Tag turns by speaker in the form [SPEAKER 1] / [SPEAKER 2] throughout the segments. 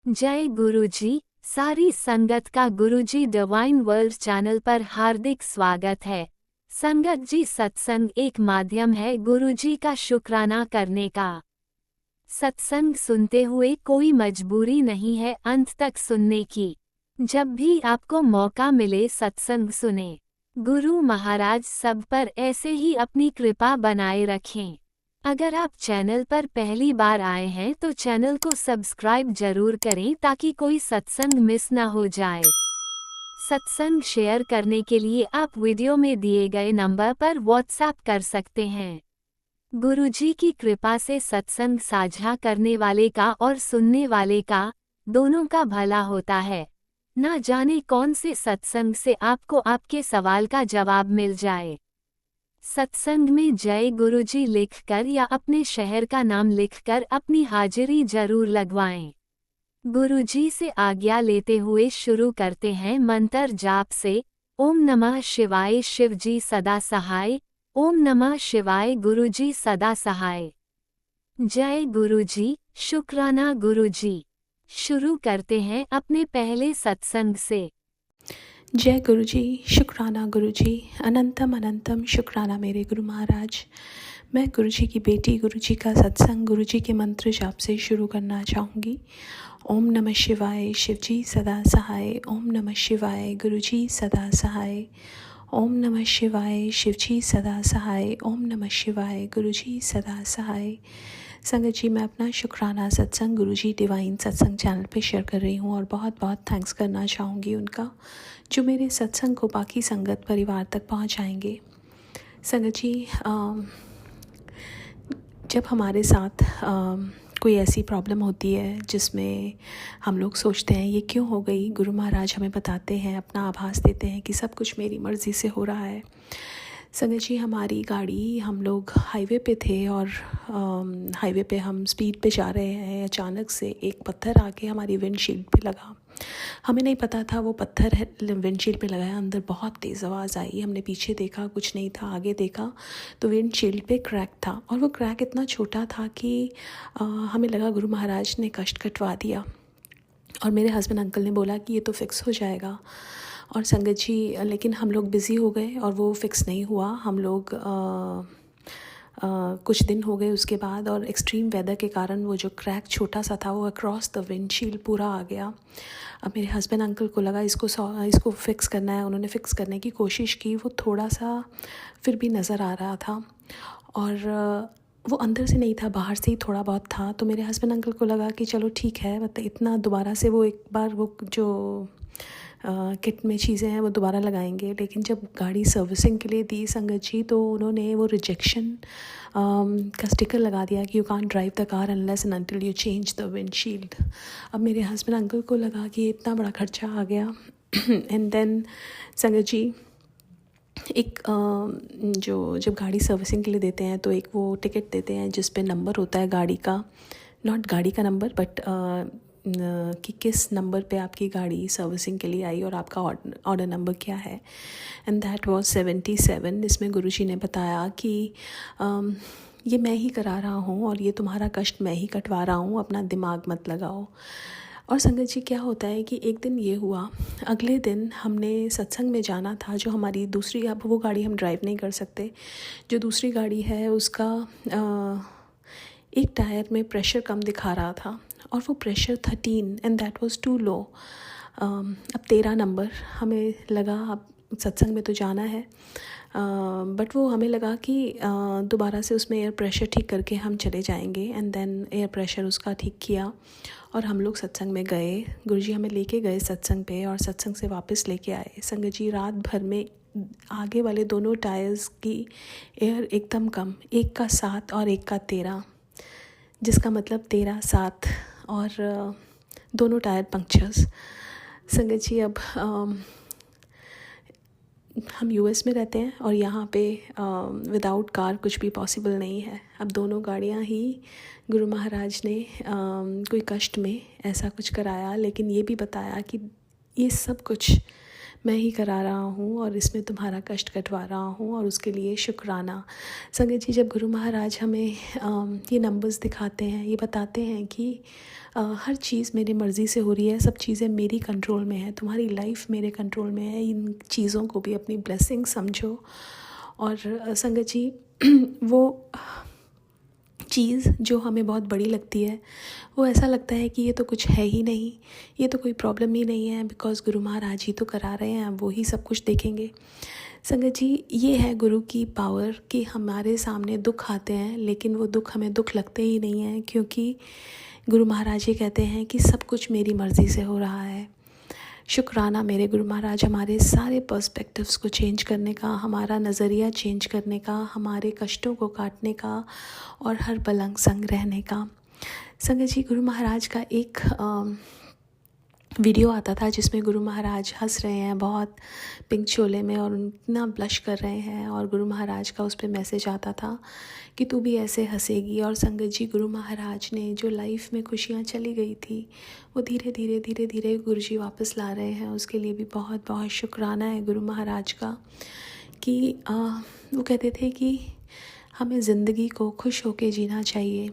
[SPEAKER 1] जय गुरुजी। सारी संगत का गुरुजी डिवाइन वर्ल्ड चैनल पर हार्दिक स्वागत है। संगत जी, सत्संग एक माध्यम है गुरुजी का शुक्राना करने का। सत्संग सुनते हुए कोई मजबूरी नहीं है अंत तक सुनने की। जब भी आपको मौका मिले सत्संग सुने। गुरु महाराज सब पर ऐसे ही अपनी कृपा बनाए रखें। अगर आप चैनल पर पहली बार आए हैं तो चैनल को सब्सक्राइब जरूर करें ताकि कोई सत्संग मिस ना हो जाए। सत्संग शेयर करने के लिए आप वीडियो में दिए गए नंबर पर व्हाट्सएप कर सकते हैं। गुरुजी की कृपा से सत्संग साझा करने वाले का और सुनने वाले का, दोनों का भला होता है। ना जाने कौन से सत्संग से आपको आपके सवाल का जवाब मिल जाए। सत्संग में जय गुरुजी लिखकर या अपने शहर का नाम लिखकर अपनी हाजिरी जरूर लगवाएं। गुरुजी से आज्ञा लेते हुए शुरू करते हैं मंत्र जाप से। ओम नमः शिवाय शिवजी सदा सहाय। ओम नमः शिवाय गुरुजी सदा सहाय। जय गुरुजी, शुक्राना गुरुजी। शुरू करते हैं अपने पहले सत्संग से।
[SPEAKER 2] जय गुरुजी, शुक्राना गुरुजी, अनंतम अनंतम शुक्राना मेरे गुरु महाराज। मैं गुरुजी की बेटी गुरुजी का सत्संग गुरुजी के मंत्र जाप से शुरू करना चाहूँगी। ओम नमः शिवाय शिवजी सदा सहाय। ओम नमः शिवाय गुरुजी सदा सहाय। ओम नमः शिवाय शिवजी सदा सहाय। ओम नमः शिवाय गुरुजी सदा सहाय। संगत जी, मैं अपना शुक्राना सत्संग गुरुजी डिवाइन सत्संग चैनल पे शेयर कर रही हूँ और बहुत बहुत थैंक्स करना चाहूँगी उनका, जो मेरे सत्संग को बाकी संगत परिवार तक पहुँचाएंगे। संगत जी, जब हमारे साथ कोई ऐसी प्रॉब्लम होती है जिसमें हम लोग सोचते हैं ये क्यों हो गई, गुरु महाराज हमें बताते हैं, अपना आभास देते हैं कि सब कुछ मेरी मर्ज़ी से हो रहा है। संगत जी, हमारी गाड़ी, हम लोग हाईवे पे थे और हाईवे पे हम स्पीड पे जा रहे हैं। अचानक से एक पत्थर आके हमारी विंडशील्ड पे लगा। हमें नहीं पता था वो पत्थर है विंडशील्ड पे लगा है। अंदर बहुत तेज़ आवाज़ आई। हमने पीछे देखा, कुछ नहीं था। आगे देखा तो विंडशील्ड पे क्रैक था और वो क्रैक इतना छोटा था कि हमें लगा गुरु महाराज ने कष्ट कटवा दिया। और मेरे हस्बैंड अंकल ने बोला कि ये तो फिक्स हो जाएगा। और संगत जी, लेकिन हम लोग बिज़ी हो गए और वो फिक्स नहीं हुआ। हम लोग कुछ दिन हो गए उसके बाद, और एक्सट्रीम वेदर के कारण वो जो क्रैक छोटा सा था वो अक्रॉस द विंडशील्ड पूरा आ गया। अब मेरे हस्बैंड अंकल को लगा इसको फ़िक्स करना है। उन्होंने फ़िक्स करने की कोशिश की। वो थोड़ा सा फिर भी नज़र आ रहा था और वो अंदर से नहीं था, बाहर से ही थोड़ा बहुत था। तो मेरे हस्बैंड अंकल को लगा कि चलो ठीक है, मतलब इतना दोबारा से वो एक बार वो जो किट में चीज़ें हैं वो दोबारा लगाएंगे। लेकिन जब गाड़ी सर्विसिंग के लिए दी संगत जी, तो उन्होंने वो रिजेक्शन का स्टिकर लगा दिया कि you can't drive the car unless and until you change the windshield. अब मेरे हस्बैंड अंकल को लगा कि इतना बड़ा खर्चा आ गया। एंड देन संगत जी, एक जो जब गाड़ी सर्विसिंग के लिए देते हैं तो एक वो टिकट देते हैं जिस पे नंबर होता है गाड़ी का, नॉट गाड़ी का नंबर बट कि किस नंबर पे आपकी गाड़ी सर्विसिंग के लिए आई और आपका ऑर्डर नंबर क्या है। And that was 77। इसमें गुरुजी ने बताया कि ये मैं ही करा रहा हूँ और ये तुम्हारा कष्ट मैं ही कटवा रहा हूँ, अपना दिमाग मत लगाओ। और संगत जी, क्या होता है कि एक दिन ये हुआ, अगले दिन हमने सत्संग में जाना था। जो हमारी दूसरी, अब वो गाड़ी हम ड्राइव नहीं कर सकते, जो दूसरी गाड़ी है उसका एक टायर में प्रेशर कम दिखा रहा था और वो pressure 13 and that was too low. अब 13 नंबर हमें लगा, अब सत्संग में तो जाना है, बट वो हमें लगा कि दोबारा से उसमें एयर प्रेशर ठीक करके हम चले जाएंगे। एंड देन एयर प्रेशर उसका ठीक किया और हम लोग सत्संग में गए। गुरुजी हमें लेके गए सत्संग पे और सत्संग से वापस लेके आए। संगत जी, रात भर में आगे वाले दोनों टायर्स की एयर एकदम कम, एक का 7 और एक का 13, जिसका मतलब 13 7 और दोनों टायर पंक्चर्स। संगत जी, अब हम यूएस में रहते हैं और यहाँ पे विदाउट कार कुछ भी पॉसिबल नहीं है। अब दोनों गाड़ियाँ ही गुरु महाराज ने कोई कष्ट में ऐसा कुछ कराया, लेकिन ये भी बताया कि ये सब कुछ मैं ही करा रहा हूँ और इसमें तुम्हारा कष्ट कटवा रहा हूँ और उसके लिए शुक्राना। संगत जी, जब गुरु महाराज हमें ये नंबर्स दिखाते हैं, ये बताते हैं कि हर चीज़ मेरी मर्ज़ी से हो रही है, सब चीज़ें मेरी कंट्रोल में है, तुम्हारी लाइफ मेरे कंट्रोल में है, इन चीज़ों को भी अपनी ब्लेसिंग समझो। और संगत जी वो चीज़ जो हमें बहुत बड़ी लगती है, वो ऐसा लगता है कि ये तो कुछ है ही नहीं, ये तो कोई प्रॉब्लम ही नहीं है, बिकॉज़ गुरु महाराज ही तो करा रहे हैं, वो ही सब कुछ देखेंगे। संगत जी, ये है गुरु की पावर कि हमारे सामने दुख आते हैं, लेकिन वो दुख हमें दुख लगते ही नहीं हैं, क्योंकि गुरु महाराज ये कहते हैं कि सब कुछ मेरी मर्ज़ी से हो रहा है। शुक्राना मेरे गुरु महाराज, हमारे सारे पर्सपेक्टिव्स को चेंज करने का, हमारा नज़रिया चेंज करने का, हमारे कष्टों को काटने का और हर पल संग रहने का। संगत जी, गुरु महाराज का एक वीडियो आता था जिसमें गुरु महाराज हंस रहे हैं बहुत पिंक चोले में और इतना ब्लश कर रहे हैं, और गुरु महाराज का उस पर मैसेज आता था कि तू भी ऐसे हंसेगी। और संगत जी, गुरु महाराज ने जो लाइफ में खुशियाँ चली गई थी, वो धीरे धीरे धीरे धीरे गुरु जी वापस ला रहे हैं। उसके लिए भी बहुत बहुत शुक्राना है गुरु महाराज का कि वो कहते थे कि हमें ज़िंदगी को खुश होके जीना चाहिए।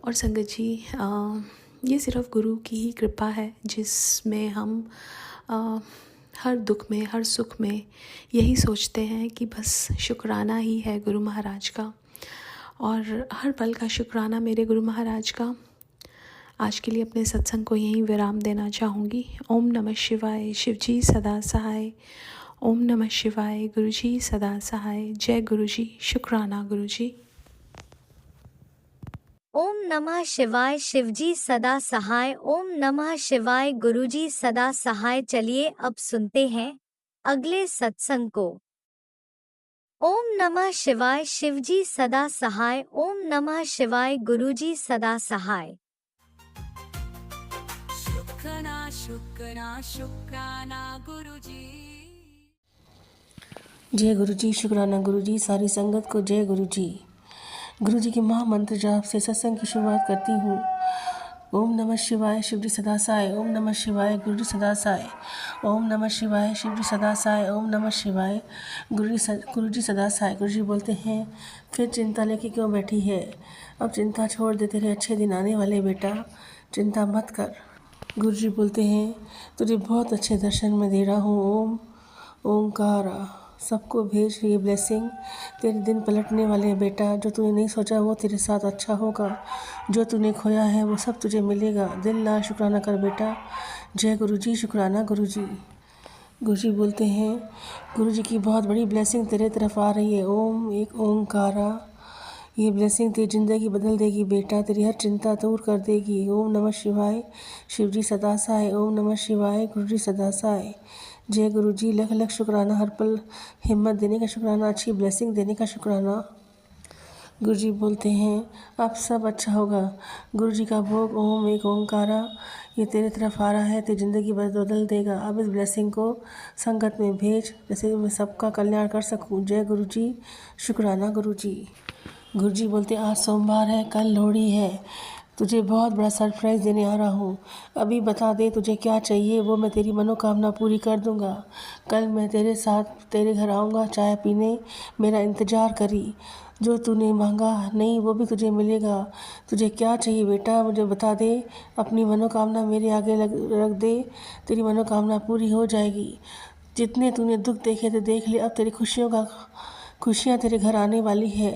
[SPEAKER 2] और संगत जी, ये सिर्फ़ गुरु की ही कृपा है जिसमें हम हर दुख में, हर सुख में यही सोचते हैं कि बस शुक्राना ही है गुरु महाराज का, और हर पल का शुक्राना मेरे गुरु महाराज का। आज के लिए अपने सत्संग को यहीं विराम देना चाहूँगी। ओम नमः शिवाय, शिवजी सदा सहाय। ओम नमः शिवाय, गुरुजी सदा सहाय। जय गुरुजी, शुक्राना गुरुजी।
[SPEAKER 1] ओम नमः शिवाय, शिवजी सदा सहाय। ओम नमः शिवाय, गुरुजी सदा सहाय। चलिए अब सुनते हैं अगले सत्संग को। ओम नमः शिवाय, शिवजी सदा सहाय। ओम नमः शिवाय, गुरुजी सदा सहाय।
[SPEAKER 3] शुक्राना शुक्राना शुक्राना गुरुजी।
[SPEAKER 4] जय गुरुजी, शुक्राना गुरुजी। सारी संगत को जय गुरुजी। गुरुजी के महामंत्र जाप से सत्संग की शुरुआत करती हूँ। ओम नमः शिवाय, शिवजी सदा सहाय। ओम नमः शिवाय, गुरुजी सदा सहाय। ओम नमः शिवाय, शिवजी सदा सहाय। ओम नमः शिवाय, गुरुजी सदा सहाय। गुरुजी बोलते हैं, फिर चिंता लेके क्यों बैठी है? अब चिंता छोड़ दे, तेरे अच्छे दिन आने वाले बेटा, चिंता मत कर। गुरुजी बोलते हैं, तुझे बहुत अच्छे दर्शन में दे रहा हूँ। ओम ओंकारा, सबको भेज ये ब्लेसिंग। तेरे दिन पलटने वाले हैं बेटा, जो तूने नहीं सोचा वो तेरे साथ अच्छा होगा, जो तूने खोया है वो सब तुझे मिलेगा। दिल ना शुक्राना कर बेटा। जय गुरुजी, शुक्राना गुरुजी। गुरुजी बोलते हैं, गुरुजी की बहुत बड़ी ब्लेसिंग तेरे तरफ आ रही है। ओम एक ओंकारा, ये ब्लेसिंग तेरी ज़िंदगी बदल देगी बेटा, तेरी हर चिंता दूर कर देगी। ओम नमः शिवाय, शिवजी सदा सहाय। ओम नमः शिवाय, गुरुजी सदा सहाय। जय गुरुजी, लख लख शुक्राना। हर पल हिम्मत देने का शुक्राना, अच्छी ब्लेसिंग देने का शुक्राना। गुरुजी बोलते हैं, अब सब अच्छा होगा। गुरुजी का भोग ओम एक ओंकारा, ये तेरे तरफ आ रहा है, तेरी ज़िंदगी बदल देगा। अब इस ब्लेसिंग को संगत में भेज, जैसे मैं सबका कल्याण कर सकूं। जय गुरुजी, शुक्राना गुरुजी। गुरुजी बोलते, आज सोमवार है, कल लोहड़ी है, तुझे बहुत बड़ा सरप्राइज़ देने आ रहा हूँ। अभी बता दे तुझे क्या चाहिए, वो मैं तेरी मनोकामना पूरी कर दूँगा। कल मैं तेरे साथ तेरे घर आऊँगा, चाय पीने मेरा इंतज़ार करी। जो तूने मांगा नहीं वो भी तुझे मिलेगा। तुझे क्या चाहिए बेटा, मुझे बता दे, अपनी मनोकामना मेरे आगे रख दे, तेरी मनोकामना पूरी हो जाएगी। जितने तूने दुख देखे थे देख ले, अब तेरी खुशियाँ तेरे घर आने वाली है।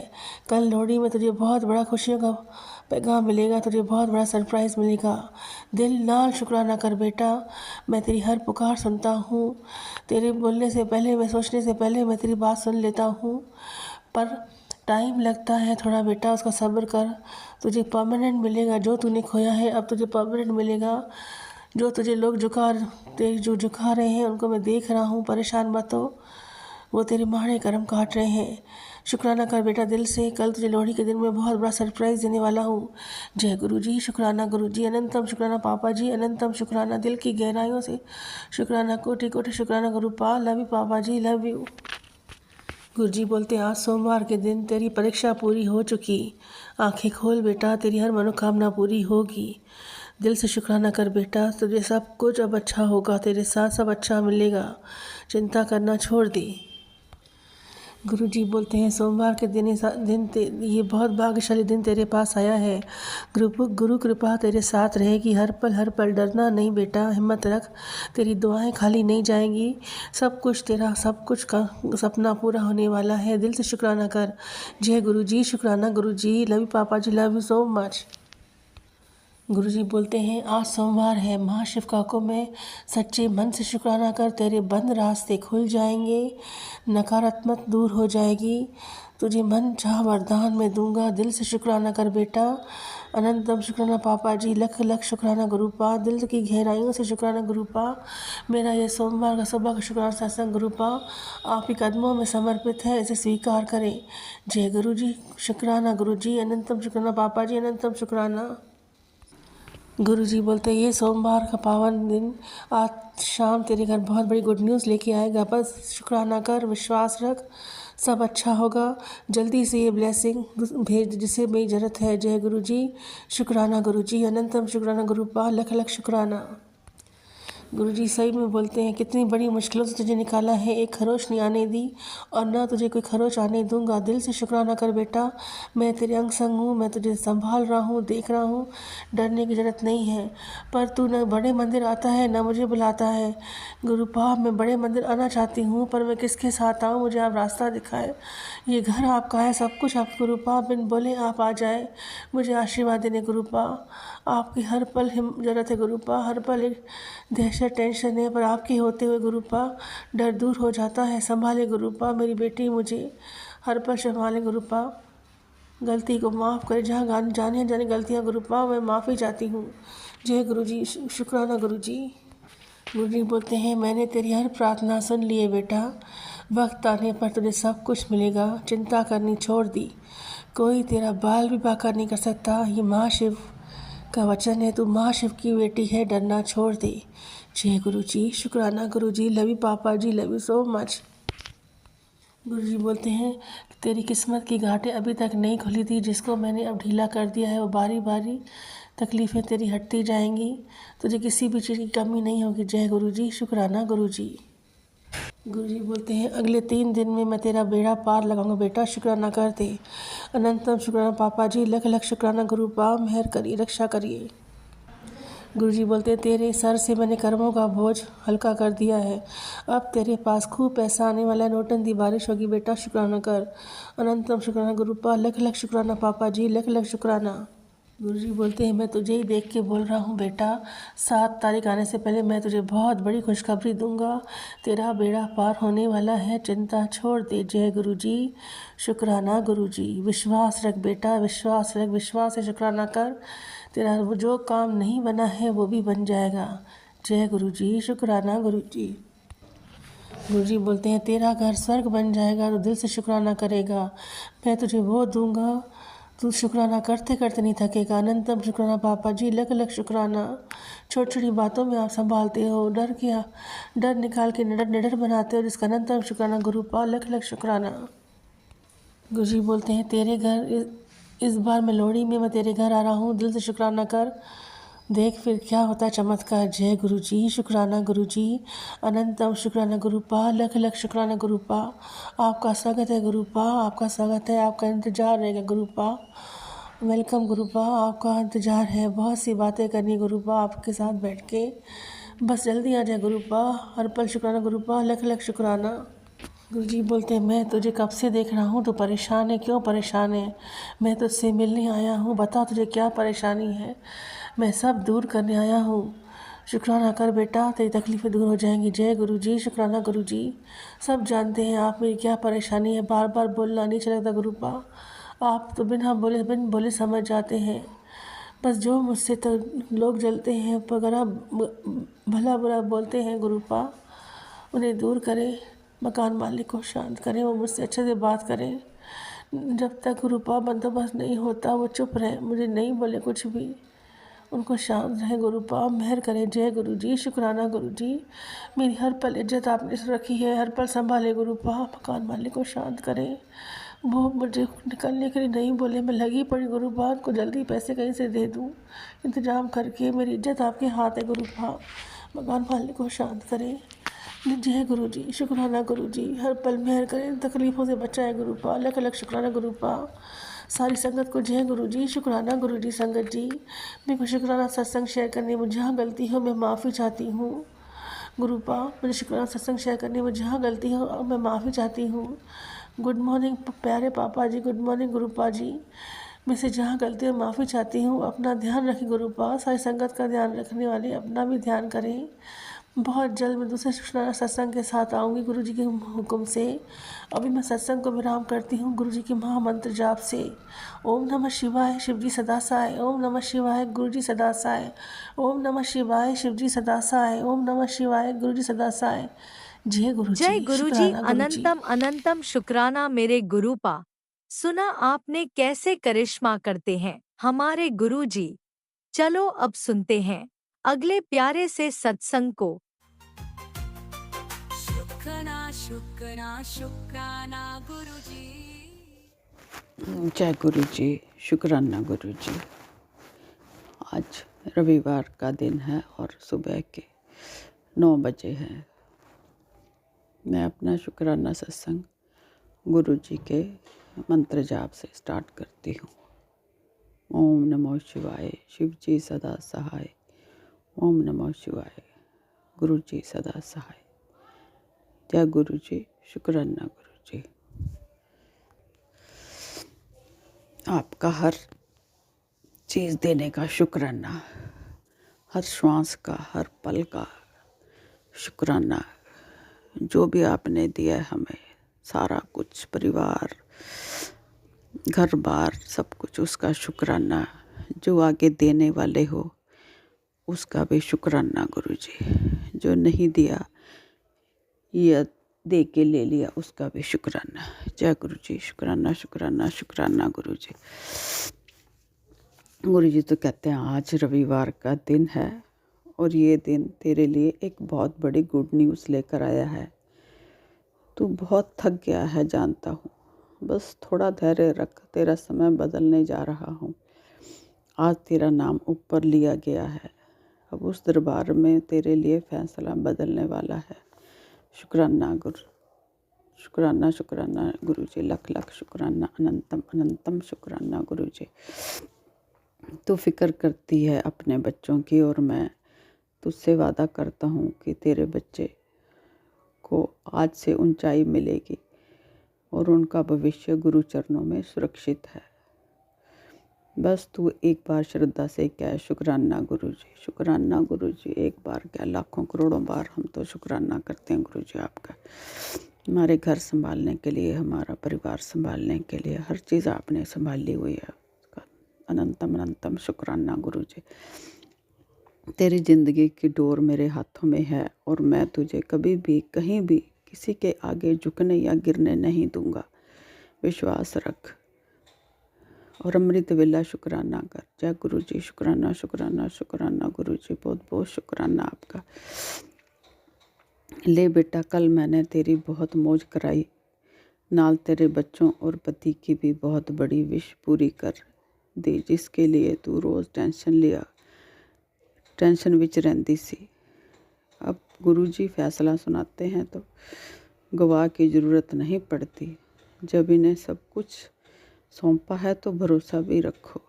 [SPEAKER 4] कल लोहड़ी में तुझे बहुत बड़ा खुशियों का पैगाम मिलेगा, तुझे बहुत बड़ा सरप्राइज़ मिलेगा। दिल नाल शुक्राना कर बेटा, मैं तेरी हर पुकार सुनता हूँ। तेरे बोलने से पहले, मैं सोचने से पहले मैं तेरी बात सुन लेता हूँ, पर टाइम लगता है थोड़ा बेटा, उसका सब्र कर। तुझे परमानेंट मिलेगा, जो तूने खोया है अब तुझे परमानेंट मिलेगा। जो तुझे लोग झुका रहे हैं उनको मैं देख रहा हूँ, परेशान मत हो, वो तेरे माड़े कर्म काट रहे हैं। शुक्राना कर बेटा दिल से, कल तुझे लोहड़ी के दिन में बहुत बड़ा सरप्राइज़ देने वाला हूँ। जय गुरुजी, शुक्राना गुरुजी। अनंतम शुक्राना पापा जी, अनंतम शुक्राना, दिल की गहराइयों से शुक्राना, कोटि कोटि शुक्राना गुरुपा। लव यू पापा जी, लव यू। गुरुजी बोलते, आज सोमवार के दिन तेरी परीक्षा पूरी हो चुकी। आंखें खोल बेटा, तेरी हर मनोकामना पूरी होगी। दिल से शुक्राना कर बेटा, तुझे सब कुछ अब अच्छा होगा, तेरे साथ सब अच्छा मिलेगा, चिंता करना छोड़ दे। गुरुजी बोलते हैं सोमवार के ये बहुत भाग्यशाली दिन तेरे पास आया है। गुरु कृपा तेरे साथ रहेगी, हर पल डरना नहीं बेटा, हिम्मत रख, तेरी दुआएं खाली नहीं जाएंगी, सब कुछ का सपना पूरा होने वाला है। दिल से शुक्राना कर। जय गुरुजी, शुक्राना गुरुजी, लव यू पापा जी, लव यू सो मच। गुरुजी बोलते हैं आज सोमवार है, महाशिव का हुक्म है, सच्चे मन से शुक्राना कर, तेरे बंद रास्ते खुल जाएंगे, नकारात्मक दूर हो जाएगी, तुझे मन चाह वरदान में दूंगा। दिल से शुक्राना कर बेटा, अनंतम शुक्राना पापा जी, लख लख शुक्राना गुरुपा, दिल की गहराइयों से शुक्राना गुरुपा, मेरा ये सोमवार का सुबह का शुक्राना सत्संग गुरुपा आप ही कदमों में समर्पित है, इसे स्वीकार करें। जय गुरुजी, शुक्राना गुरुजी, अनंतम शुक्राना पापा जी, अनंतम शुक्राना। गुरुजी बोलते ये सोमवार का पावन दिन आज शाम तेरे घर बहुत बड़ी गुड न्यूज़ लेके आएगा, बस शुक्राना कर, विश्वास रख, सब अच्छा होगा, जल्दी से ये ब्लेसिंग भेज जिसे मेरी ज़रूरत है। जय गुरुजी, शुक्राना गुरुजी, अनंतम शुक्राना गुरुपा, लख लख शुक्राना। गुरुजी सही में बोलते हैं कितनी बड़ी मुश्किलों से तुझे निकाला है, एक खरोच नहीं आने दी और ना तुझे कोई खरोच आने दूंगा। दिल से शुक्राना कर बेटा, मैं तेरे अंग संग हूँ, मैं तुझे संभाल रहा हूँ, देख रहा हूँ, डरने की ज़रूरत नहीं है। पर तू न बड़े मंदिर आता है न मुझे बुलाता है। गुरुपा मैं बड़े मंदिर आना चाहती हूँ, पर मैं किसके साथ आऊँ, मुझे आप रास्ता दिखाए। ये घर आपका है, सब कुछ आप गुरुपा, बिन बोले आप आ जाए, मुझे आशीर्वाद देने गुरुपा। आपकी हर पल ज़रूरत है गुरुपा, हर पल एक दहशत टेंशन है, पर आपके होते हुए गुरुपा डर दूर हो जाता है। संभाले गुरुपा मेरी बेटी, मुझे हर पल संभाले गुरुपा, गलती को माफ़ करे, जहाँ जाने जाने गलतियाँ गुरुपा मैं माफ़ी चाहती हूँ। जय गुरुजी, शुक्राना गुरुजी। गुरुजी बोलते हैं मैंने तेरी हर प्रार्थना सुन ली है बेटा, वक्त आने पर तुझे सब कुछ मिलेगा, चिंता करनी छोड़ दी, कोई तेरा बाल भी बाका नहीं कर सकता, ये महाशिव का वचन है, तू महाशिव की बेटी है, डरना छोड़ दे। जय गुरुजी, शुक्राना गुरुजी, लव यू पापा जी, लव यू सो मच। गुरुजी बोलते हैं तेरी किस्मत की घाटें अभी तक नहीं खुली थी, जिसको मैंने अब ढीला कर दिया है, वो बारी बारी तकलीफ़ें तेरी हटती जाएंगी, तुझे किसी भी चीज़ की कमी नहीं होगी। जय गुरुजी, शुक्राना गुरुजी। गुरुजी बोलते हैं अगले 3 दिन में मैं तेरा बेड़ा पार लगाऊंगा बेटा, शुक्राना कर दे। अनंतम शुक्राना पापा जी, लख लख शुक्राना गुरुपा, मेहर करिए, रक्षा करिए। गुरुजी बोलते हैं तेरे सर से मैंने कर्मों का बोझ हल्का कर दिया है, अब तेरे पास खूब पैसा आने वाला है, नोटन दी बारिश होगी बेटा, शुक्राना कर। अनंतम शुक्राना गुरुपा, लख लख शुक्राना पापा जी, लख लख शुक्राना। गुरुजी बोलते हैं मैं तुझे ही देख के बोल रहा हूँ बेटा, 7 तारीख आने से पहले मैं तुझे बहुत बड़ी खुशखबरी दूंगा, तेरा बेड़ा पार होने वाला है, चिंता छोड़ दे। जय गुरुजी, शुक्राना गुरुजी, विश्वास रख बेटा, विश्वास रख, विश्वास से शुक्राना कर, तेरा जो काम नहीं बना है वो भी बन जाएगा। जय गुरुजी, शुक्राना गुरुजी। गुरुजी बोलते हैं तेरा घर स्वर्ग बन जाएगा तो दिल से शुक्राना करेगा, मैं तुझे वो दूंगा, तू शुक्राना करते करते नहीं थकेगा। अनंतम शुक्राना पापा जी, लख लख शुक्राना। छोटी छोटी बातों में आप संभालते हो, डर निकाल के निडर बनाते हो, जिसका अनंतम शुक्राना गुरुपा, लख लख शुक्राना। गुरुजी बोलते हैं तेरे घर इस बार मैं लोहड़ी में मैं तेरे घर आ रहा हूँ, दिल से शुक्राना कर, देख फिर क्या होता है चमत्कार। जय गुरुजी, शुक्राना गुरुजी, अनंतम शुक्राना गुरुपा, लख लख शुक्राना गुरुपा, आपका स्वागत है गुरुपा, आपका स्वागत है, आपका इंतज़ार रहेगा गुरुपा, वेलकम गुरुपा, आपका इंतज़ार है, बहुत सी बातें करनी गुरुपा आपके साथ बैठ के, बस जल्दी आ जाए गुरुपा, हर पल शुक्राना गुरुपा, लख लख शुक्राना। गुरुजी बोलते हैं मैं तुझे कब से देख रहा हूँ, तो परेशान है, क्यों परेशान है, मैं तुझसे मिलने आया हूँ, बता तुझे क्या परेशानी है, मैं सब दूर करने आया हूँ, शुक्राना कर बेटा, तेरी तकलीफ़ें दूर हो जाएंगी। जय गुरुजी, शुक्राना गुरुजी। सब जानते हैं आप मेरी क्या परेशानी है, बार बार बोलना नहीं चलता गुरुपा, आप तो बिन बोले समझ जाते हैं, बस जो मुझसे तो लोग जलते हैं, वगैरह भला बुरा बोलते हैं गुरुपा, उन्हें दूर करें, मकान मालिक को शांत करें, वो मुझसे अच्छे से बात करें, जब तक गुरुपा बंदोबस्त नहीं होता वो चुप रहे, मुझे नहीं बोले कुछ भी, उनको शांत रहे गुरुपा, मेहर करें। जय गुरुजी, शुक्राना गुरुजी, मेरी हर पल इज्जत आपने रखी है, हर पल संभाले गुरुपा, मकान मालिक को शांत करें, वो मुझे निकलने के लिए नहीं बोले। मैं लगी पड़ी गुरुपाद को जल्दी पैसे कहीं से दे दूँ, इंतज़ाम करके। मेरी इज्जत आपके हाथ है गुरुपाद, मकान मालिक को शांत करें। जय गुरु जी, शुक्राना गुरु जी, हर पल मेहर करें, तकलीफ़ों से बचाए गुरुपा। अलग अलग शुक्राना गुरुपा। सारी संगत को जय गुरु जी, शुक्राना गुरु जी। संगत जी, मेरे को शुक्राना सत्संग शेयर करने में जहाँ गलती हो मैं माफ़ी चाहती हूँ गुरुपा। मुझे शुक्राना सत्संग शेयर करने में जहाँ गलती हो मैं माफ़ी चाहती हूँ। गुड मॉर्निंग प्यारे पापा जी, गुड मॉर्निंग गुरुपा जी। मैं से जहाँ गलती है माफ़ी चाहती हूँ। अपना ध्यान रखें गुरुपा, सारी संगत का ध्यान रखने वाले अपना भी ध्यान करें। बहुत जल्द मैं दूसरे शुक्राना सत्संग के साथ आऊँगी गुरु जी के हुक्म से। अभी मैं सत्संग को विराम करती हूँ गुरु जी के महामंत्र जाप से। ओम नमः शिवाय, शिव जी सदा साय। ओम नमः शिवाय, गुरु जी सदा साय। ओम नमः शिवाय, शिव जी सदा साय। ओम नमः शिवाय, गुरु जी सदा साय। जय गुरु
[SPEAKER 1] जय
[SPEAKER 4] जी,
[SPEAKER 1] गुरुजी,
[SPEAKER 4] शुक्राना गुरु जी।
[SPEAKER 1] अनंतम अनंतम शुक्राना मेरे गुरुपा। सुना आपने कैसे करिश्मा करते हैं हमारे गुरुजी। चलो अब सुनते हैं अगले प्यारे से सत्संग को।
[SPEAKER 3] शुक्राना शुक्राना शुक्राना गुरुजी।
[SPEAKER 5] जय गुरु जी, शुक्राना गुरु जी। आज रविवार का दिन है और सुबह के 9 बजे हैं। मैं अपना शुक्राना सत्संग गुरु जी के मंत्र जाप से स्टार्ट करती हूँ। ओम नमो शिवाय, शिव जी सदा सहाय। ओम नमो शिवाय, गुरु जी सदा सहाय। जय गुरु जी, शुक्राना गुरु जी। आपका हर चीज़ देने का शुक्राना, हर श्वास का, हर पल का शुक्राना। जो भी आपने दिया है हमें, सारा कुछ, परिवार, घर बार, सब कुछ, उसका शुक्राना। जो आगे देने वाले हो उसका भी शुक्राना गुरु जी। जो नहीं दिया या दे के ले लिया उसका भी शुक्राना। जय गुरु जी, शुक्राना शुक्राना शुक्राना गुरु जी। गुरु जी तो कहते हैं आज रविवार का दिन है और ये दिन तेरे लिए एक बहुत बड़ी गुड न्यूज़ लेकर आया है। तू बहुत थक गया है जानता हूँ, बस थोड़ा धैर्य रख, तेरा समय बदलने जा रहा हूँ। आज तेरा नाम ऊपर लिया गया है, अब उस दरबार में तेरे लिए फैसला बदलने वाला है। शुक्राना गुरु, शुक्राना शुक्राना गुरु जी, लख लख शुक्राना, अनंतम अनंतम शुक्राना गुरु जी। तू फिक्र करती है अपने बच्चों की और मैं तुझसे वादा करता हूँ कि तेरे बच्चे को आज से ऊंचाई मिलेगी और उनका भविष्य गुरु चरणों में सुरक्षित है। बस तू एक बार श्रद्धा से कह शुक्राना गुरु जी, शुक्राना गुरु जी। एक बार क्या, लाखों करोड़ों बार हम तो शुक्राना करते हैं गुरु जी आपका। हमारे घर संभालने के लिए, हमारा परिवार संभालने के लिए, हर चीज़ आपने संभाली हुई है। उसका अनंतम अनंतम शुक्राना गुरु जी। तेरी ज़िंदगी की डोर मेरे हाथों में है और मैं तुझे कभी भी, कहीं भी, किसी के आगे झुकने या गिरने नहीं दूंगा। विश्वास रख और अमृत वेला शुक्राना कर। जय गुरु जी, शुक्राना शुक्राना शुक्राना गुरु जी, बहुत बहुत शुक्राना आपका। ले बेटा, कल मैंने तेरी बहुत मौज कराई, नाल तेरे बच्चों और पति की भी बहुत बड़ी विश पूरी कर दी, जिसके लिए तू रोज़ टेंशन विच रहंदी सी। अब गुरु जी फैसला सुनाते हैं तो गवाह की ज़रूरत नहीं पड़ती। जब इन्हें सब कुछ सौंपा है तो भरोसा भी रखो।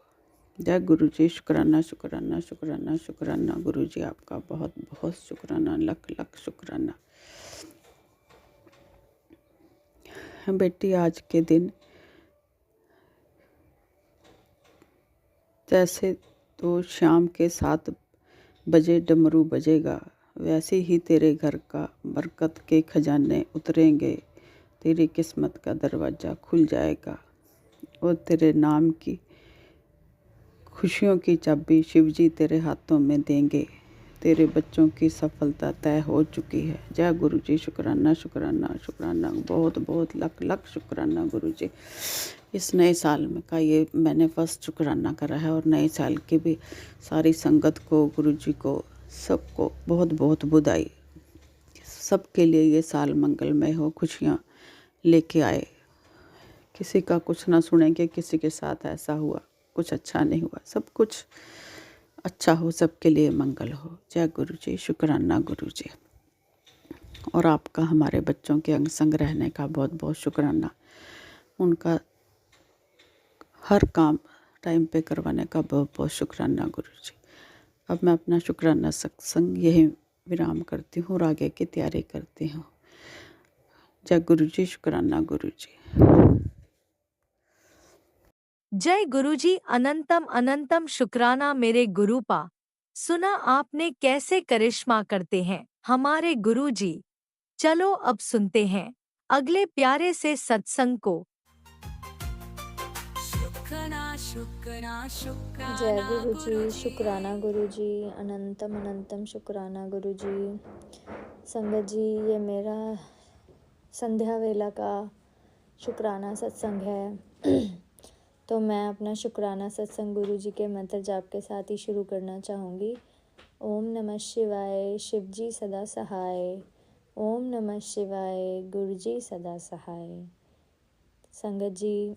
[SPEAKER 5] जय गुरु जी, शुक्राना शुक्राना शुक्राना शुक्राना गुरु जी आपका, बहुत बहुत शुक्राना, लख लख शुक्राना। बेटी, आज के दिन जैसे तो शाम के 7 बजे डमरू बजेगा, वैसे ही तेरे घर का बरकत के खजाने उतरेंगे, तेरी किस्मत का दरवाज़ा खुल जाएगा और तेरे नाम की खुशियों की चाबी शिवजी तेरे हाथों में देंगे। तेरे बच्चों की सफलता तय हो चुकी है। जय गुरु जी, शुक्राना शुक्राना शुक्राना, बहुत बहुत लख लख शुक्राना गुरु जी। इस नए साल में का ये मैंने फर्स्ट शुक्राना करा है और नए साल की भी सारी संगत को, गुरु जी को, सबको बहुत बहुत बधाई। सबके लिए ये साल मंगलमय हो, खुशियाँ लेके आए, किसी का कुछ ना सुनेंगे, किसी के साथ ऐसा हुआ, कुछ अच्छा नहीं हुआ, सब कुछ अच्छा हो, सबके लिए मंगल हो। जय गुरु जी, शुक्राना गुरु जी। और आपका हमारे बच्चों के अंग संग रहने का बहुत बहुत शुक्राना, उनका हर काम टाइम पे करवाने का बहुत बहुत शुक्राना गुरु जी। अब मैं अपना शुक्राना सत्संग यही विराम करती हूँ और आगे की तैयारी करती हूँ। जय गुरु जी, शुक्राना गुरु जी।
[SPEAKER 1] जय गुरुजी, अनंतम अनंतम शुक्राना मेरे गुरुपा। सुना आपने कैसे करिश्मा करते हैं हमारे गुरुजी। चलो अब सुनते हैं अगले प्यारे से सत्संग को।
[SPEAKER 3] शुक्राना शुक्राना शुक्राना
[SPEAKER 6] जय गुरु जी,
[SPEAKER 3] गुरुजी।
[SPEAKER 6] शुक्राना गुरु जी, अनंतम अनंतम शुक्राना गुरु जी। संगत जी, ये मेरा संध्या वेला का शुक्राना सत्संग है। तो मैं अपना शुक्राना सत्संग गुरु जी के मंत्र जाप के साथ ही शुरू करना चाहूँगी। ओम नमः शिवाय, शिव जी सदा सहाय। ओम नमः शिवाय, गुरु जी सदा सहाय। संगत जी,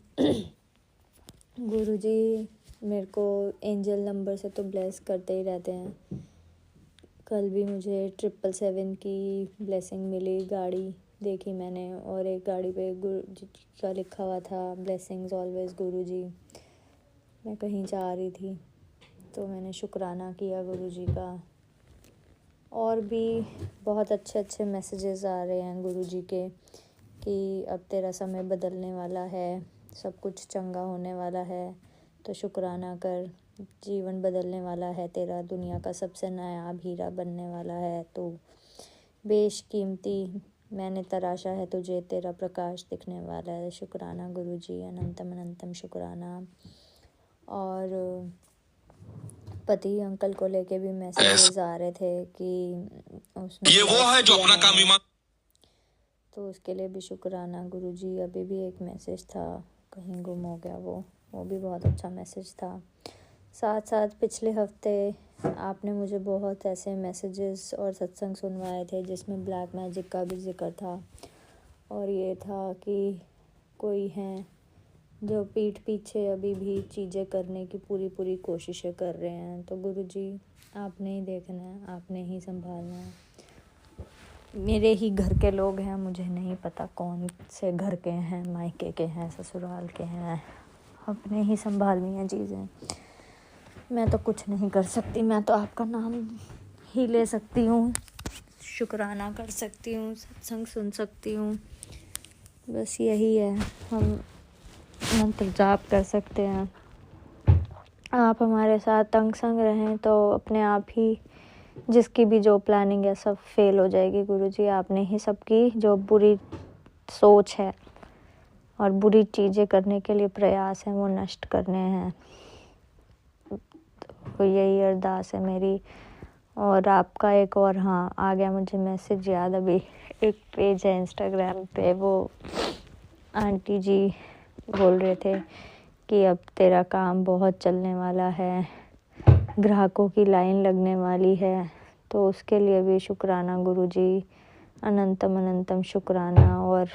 [SPEAKER 6] गुरु जी मेरे को एंजल नंबर से तो ब्लेस करते ही रहते हैं। कल भी मुझे 777 की ब्लेसिंग मिली, गाड़ी देखी मैंने और एक गाड़ी पे गुरु जी का लिखा हुआ था, ब्लेसिंग्स ऑलवेज गुरु जी। मैं कहीं जा रही थी तो मैंने शुक्राना किया गुरु जी का। और भी बहुत अच्छे अच्छे मैसेजेस आ रहे हैं गुरु जी के कि अब तेरा समय बदलने वाला है, सब कुछ चंगा होने वाला है, तो शुक्राना कर, जीवन बदलने वाला है तेरा, दुनिया का सबसे नायाब हीरा बनने वाला है तो बेशकीमती, मैंने तराशा है तुझे, तेरा प्रकाश दिखने वाला है। शुक्राना गुरु जी, अनंतम अनंतम शुक्राना। और पति अंकल को लेके भी मैसेजेस आ रहे थे कि उसने
[SPEAKER 7] ये वो है जो अपना काम ईमान,
[SPEAKER 6] तो उसके लिए भी शुक्राना गुरु जी। अभी भी एक मैसेज था, कहीं गुम हो गया वो भी बहुत अच्छा मैसेज था। साथ साथ पिछले हफ्ते आपने मुझे बहुत ऐसे मैसेजेस और सत्संग सुनवाए थे जिसमें ब्लैक मैजिक का भी जिक्र था और ये था कि कोई हैं जो पीठ पीछे अभी भी चीज़ें करने की पूरी कोशिशें कर रहे हैं। तो गुरु जी आपने ही देखना है, आपने ही संभालना है। मेरे ही घर के लोग हैं, मुझे नहीं पता कौन से घर के हैं, मायके के हैं, ससुराल के हैं, अपने ही संभालनी है चीज़ें। मैं तो कुछ नहीं कर सकती, मैं तो आपका नाम ही ले सकती हूँ, शुक्राना कर सकती हूँ, सत्संग सुन सकती हूँ, बस यही है। हम मंत्र जाप कर सकते हैं। आप हमारे साथ अंग संग रहें तो अपने आप ही जिसकी भी जो प्लानिंग है सब फेल हो जाएगी गुरु जी। आपने ही सबकी जो बुरी सोच है और बुरी चीज़ें करने के लिए प्रयास हैं वो नष्ट करने हैं। तो यही अरदास है मेरी। और आपका एक और, हाँ आ गया मुझे मैसेज याद, अभी एक पेज है इंस्टाग्राम पे, वो आंटी जी बोल रहे थे कि अब तेरा काम बहुत चलने वाला है, ग्राहकों की लाइन लगने वाली है, तो उसके लिए भी शुक्राना गुरु जी, अनंतम अनंतम शुक्राना। और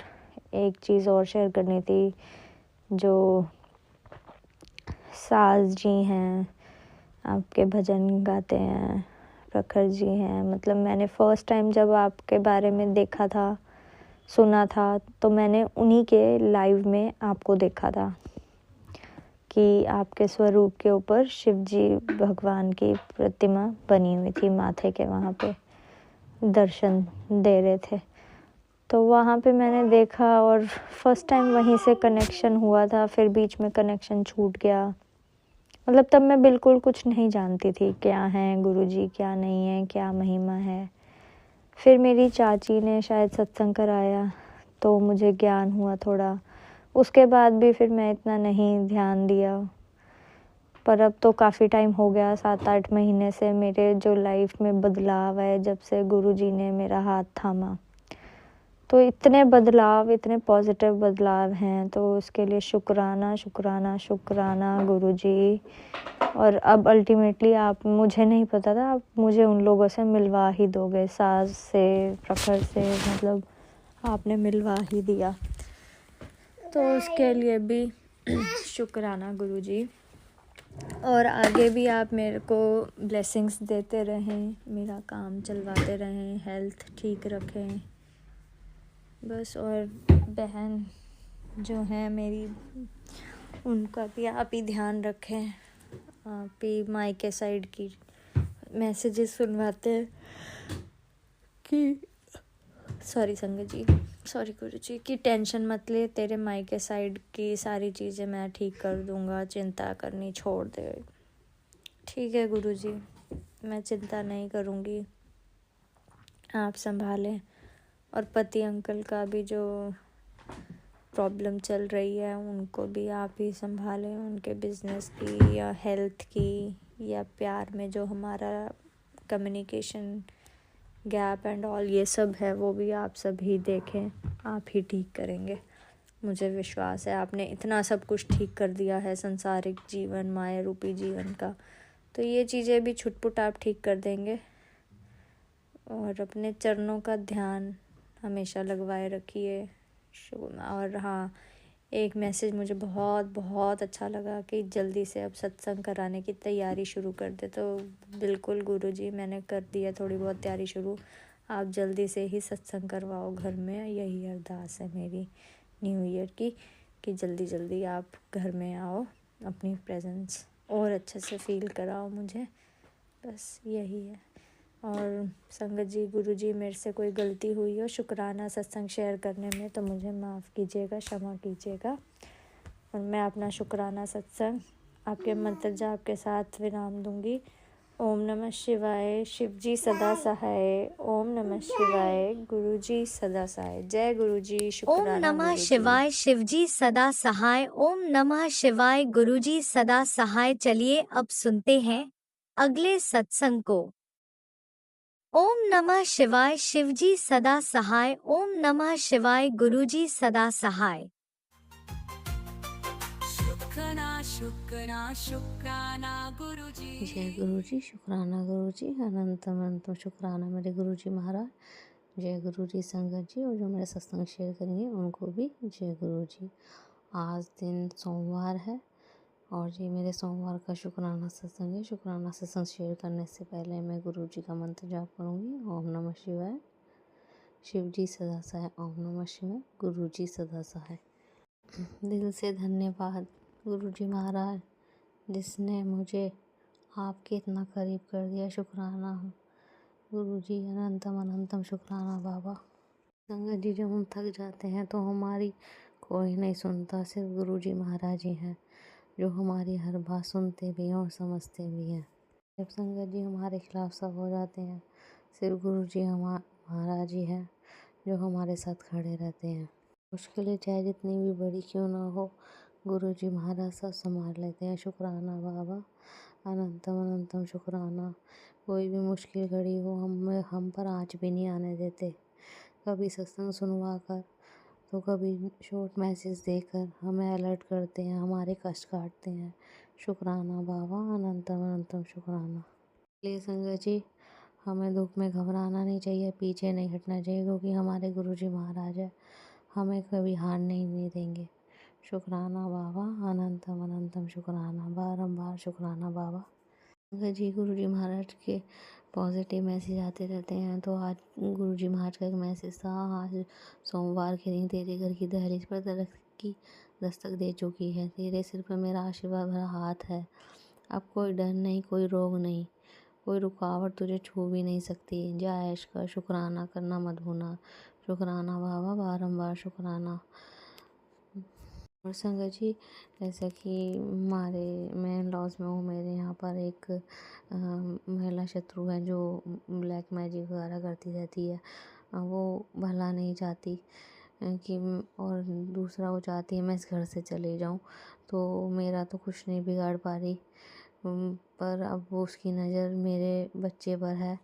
[SPEAKER 6] एक चीज़ और शेयर करनी थी, जो सास जी हैं आपके भजन गाते हैं, प्रखर जी हैं, मतलब मैंने फ़र्स्ट टाइम जब आपके बारे में देखा था, सुना था, तो मैंने उन्हीं के लाइव में आपको देखा था कि आपके स्वरूप के ऊपर शिव जी भगवान की प्रतिमा बनी हुई थी, माथे के वहाँ पे दर्शन दे रहे थे। तो वहाँ पे मैंने देखा और फर्स्ट टाइम वहीं से कनेक्शन हुआ था, फिर बीच में कनेक्शन छूट गया। मतलब तब मैं बिल्कुल कुछ नहीं जानती थी क्या है गुरुजी, क्या नहीं है, क्या महिमा है। फिर मेरी चाची ने शायद सत्संग कराया तो मुझे ज्ञान हुआ थोड़ा, उसके बाद भी फिर मैं इतना नहीं ध्यान दिया। पर अब तो काफ़ी टाइम हो गया, 7-8 महीने से मेरे जो लाइफ में बदलाव है जब से गुरुजी ने मेरा हाथ थामा, तो इतने बदलाव, इतने पॉजिटिव बदलाव हैं, तो उसके लिए शुक्राना शुक्राना शुक्राना गुरुजी। और अब अल्टीमेटली आप, मुझे नहीं पता था, आप मुझे उन लोगों से मिलवा ही दोगे, सास से, प्रखर से, मतलब आपने मिलवा ही दिया। तो उसके लिए भी शुक्राना गुरुजी। और आगे भी आप मेरे को ब्लेसिंग्स देते रहें, मेरा काम चलवाते रहें, हेल्थ ठीक रखें बस। और बहन जो है मेरी, उनका भी आप ही ध्यान रखें। आप ही मायके साइड की मैसेजेस सुनवाते हैं कि सॉरी संगत जी, सॉरी गुरु जी, कि टेंशन मत ले, तेरे मायके साइड की सारी चीज़ें मैं ठीक कर दूंगा, चिंता करनी छोड़ दे। ठीक है गुरु जी, मैं चिंता नहीं करूँगी, आप संभालें। और पति अंकल का भी जो प्रॉब्लम चल रही है उनको भी आप ही संभालें, उनके बिजनेस की या हेल्थ की या प्यार में जो हमारा कम्युनिकेशन गैप एंड ऑल ये सब है वो भी आप सब ही देखें, आप ही ठीक करेंगे। मुझे विश्वास है आपने इतना सब कुछ ठीक कर दिया है संसारिक जीवन, माया रूपी जीवन का, तो ये चीज़ें भी छुटपुट आप ठीक कर देंगे। और अपने चरणों का ध्यान हमेशा लगवाए रखिए। और हाँ, एक मैसेज मुझे बहुत बहुत अच्छा लगा कि जल्दी से अब सत्संग कराने की तैयारी शुरू कर दे। तो बिल्कुल गुरुजी, मैंने कर दिया थोड़ी बहुत तैयारी शुरू। आप जल्दी से ही सत्संग करवाओ घर में, यही अरदास है मेरी न्यू ईयर की, कि जल्दी जल्दी आप घर में आओ, अपनी प्रेजेंस और अच्छे से फील कराओ मुझे, बस यही है। और संगत जी, गुरुजी, मेरे से कोई गलती हुई हो शुक्राना सत्संग शेयर करने में तो मुझे माफ़ कीजिएगा, क्षमा कीजिएगा। और मैं अपना शुक्राना सत्संग आपके मंत्र जाप के साथ विराम दूंगी। ओम नमः शिवाय, शिव जी सदा सहाय। ओम नमः शिवाय, गुरु जी सदा सहाय। जय गुरु जी। शुक्राना
[SPEAKER 1] ओम नमः
[SPEAKER 6] गुरुजी।
[SPEAKER 1] शिवाय, शिव जी सदा सहाय। ओम नमः शिवाय, गुरु जी सदा सहाय। चलिए अब सुनते हैं अगले सत्संग को। ओम नमः शिवाय, शिव जी सदा सहाय। ओम नमः शिवाय, गुरु जी सदा सहाय।
[SPEAKER 3] शुक्राना गुरुजी।
[SPEAKER 4] जय गुरु जी, शुक्राना गुरु जी, अनंत अनंत शुक्राना मेरे गुरु जी महाराज। जय गुरु जी संगत जी, और जो मेरे सत्संग शेयर करेंगे उनको भी जय गुरु जी। आज दिन सोमवार है और ये मेरे सोमवार का शुक्राना सत्संग है। शुक्राना सत्संग शेयर करने से पहले मैं गुरु जी का मंत्र जाप करूँगी। ओम नमः शिवाय, शिव जी सदा सहाय। ओम नमः शिवाय, गुरु जी सदा सहाय। दिल से धन्यवाद गुरु जी महाराज, जिसने मुझे आपके इतना करीब कर दिया। शुक्राना गुरु जी, अनंतम अनंतम शुक्राना बाबा। संगत जी, जब हम थक जाते हैं तो हमारी कोई नहीं सुनता, सिर्फ गुरु जी महाराज ही हैं जो हमारी हर बात सुनते भी हैं और समझते भी हैं। जब संगत जी हमारे खिलाफ सब हो जाते हैं, सिर्फ गुरु जी महाराज ही हैं जो हमारे साथ खड़े रहते हैं। मुश्किलें चाहे जितनी भी बड़ी क्यों ना हो, गुरु जी महाराज सब संभाल लेते हैं। शुक्राना बाबा, अनंतम अनंतम शुक्राना। कोई भी मुश्किल घड़ी हो हम पर आँच भी नहीं आने देते। कभी सत्संग सुनवा कर तो कभी शॉर्ट मैसेज देकर हमें अलर्ट करते हैं, हमारे कष्ट काटते हैं। शुक्राना बाबा, अनंतम अनंतम शुक्राना। इसलिए संगत जी, हमें दुख में घबराना नहीं चाहिए, पीछे नहीं हटना चाहिए, क्योंकि हमारे गुरु जी महाराज है, हमें कभी हार नहीं देंगे। शुक्राना बाबा, अनंतम अनंतम शुक्राना, बारंबार शुक्राना बाबा। संगत जी, गुरु जी महाराज के पॉजिटिव मैसेज आते रहते हैं। तो आज गुरु जी महाराज का एक मैसेज था, आज सोमवार के दिन तेरे घर की दहलीज पर तरक्की दस्तक दे चुकी है। तेरे सिर पर मेरा आशीर्वाद भरा हाथ है। अब कोई डर नहीं, कोई रोग नहीं, कोई रुकावट तुझे छू भी नहीं सकती। जा ऐश कर, शुक्राना करना मत भूलना। शुक्राना बाबा, बारंबार शुक्राना। और संगत जी, जैसा कि मैं इन लॉज में हूँ, मेरे यहाँ पर एक महिला शत्रु है जो ब्लैक मैजिक वगैरह करती रहती है। वो भला नहीं चाहती कि, और दूसरा वो चाहती है मैं इस घर से चले जाऊँ। तो मेरा तो कुछ नहीं बिगाड़ पा रही, पर अब वो उसकी नज़र मेरे बच्चे पर है।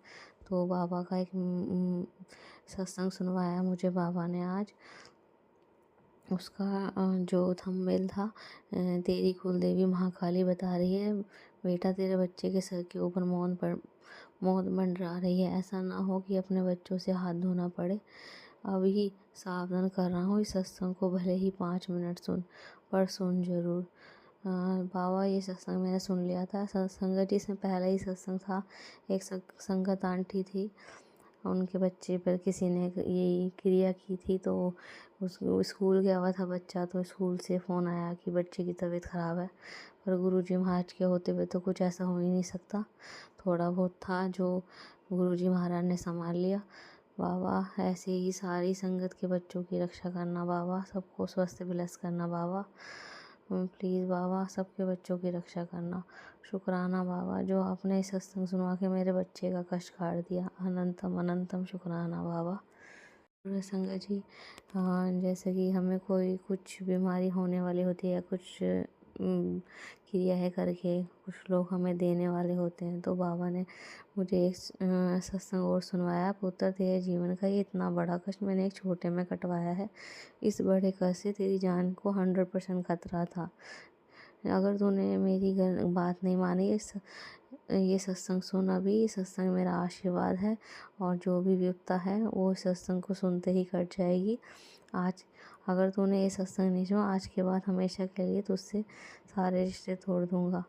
[SPEAKER 4] तो बाबा का एक सत्संग सुनवाया मुझे बाबा ने आज। उसका जो थंबनेल था, तेरी कुलदेवी महाकाली बता रही है बेटा, तेरे बच्चे के सर के ऊपर मौत मंडरा रही है। ऐसा ना हो कि अपने बच्चों से हाथ धोना पड़े।
[SPEAKER 7] अभी सावधान कर रहा हूँ, इस सत्संग को भले ही 5 मिनट सुन, पर सुन जरूर। बाबा ये सत्संग मैंने सुन लिया था। संगत जी इसमें पहला ही सत्संग था। एक संगत आंटी थी, उनके बच्चे पर किसी ने ये क्रिया की थी, तो उस स्कूल गया हुआ था बच्चा, तो स्कूल से फ़ोन आया कि बच्चे की तबीयत ख़राब है। पर गुरुजी महाराज के होते हुए तो कुछ ऐसा हो ही नहीं सकता। थोड़ा बहुत था जो गुरुजी महाराज ने संभाल लिया। बाबा ऐसे ही सारी संगत के बच्चों की रक्षा करना बाबा, सबको स्वस्थ विलस करना बाबा, प्लीज़ बाबा सबके बच्चों की रक्षा करना। शुक्राना बाबा जो आपने इस सत्संग सुनवा के मेरे बच्चे का कष्ट काट दिया। अनंतम अनंतम शुक्राना बाबा। संगत जी, जैसे कि हमें कोई कुछ बीमारी होने वाली होती है, कुछ क्रिया है करके कुछ लोग हमें देने वाले होते हैं, तो बाबा ने मुझे एक सत्संग और सुनवाया। पुत्र तेरे जीवन का ये इतना बड़ा कष्ट मैंने एक छोटे में कटवाया है। इस बड़े कष्ट से तेरी जान को 100% खतरा था। अगर तूने मेरी बात नहीं मानी, ये सत्संग सुन अभी। ये सत्संग मेरा आशीर्वाद है, और जो भी विपदा है वो सत्संग को सुनते ही कट जाएगी। आज अगर तूने ये सत्संग नहीं सुना, आज के बाद हमेशा के लिए तुझसे सारे रिश्ते तोड़ दूँगा।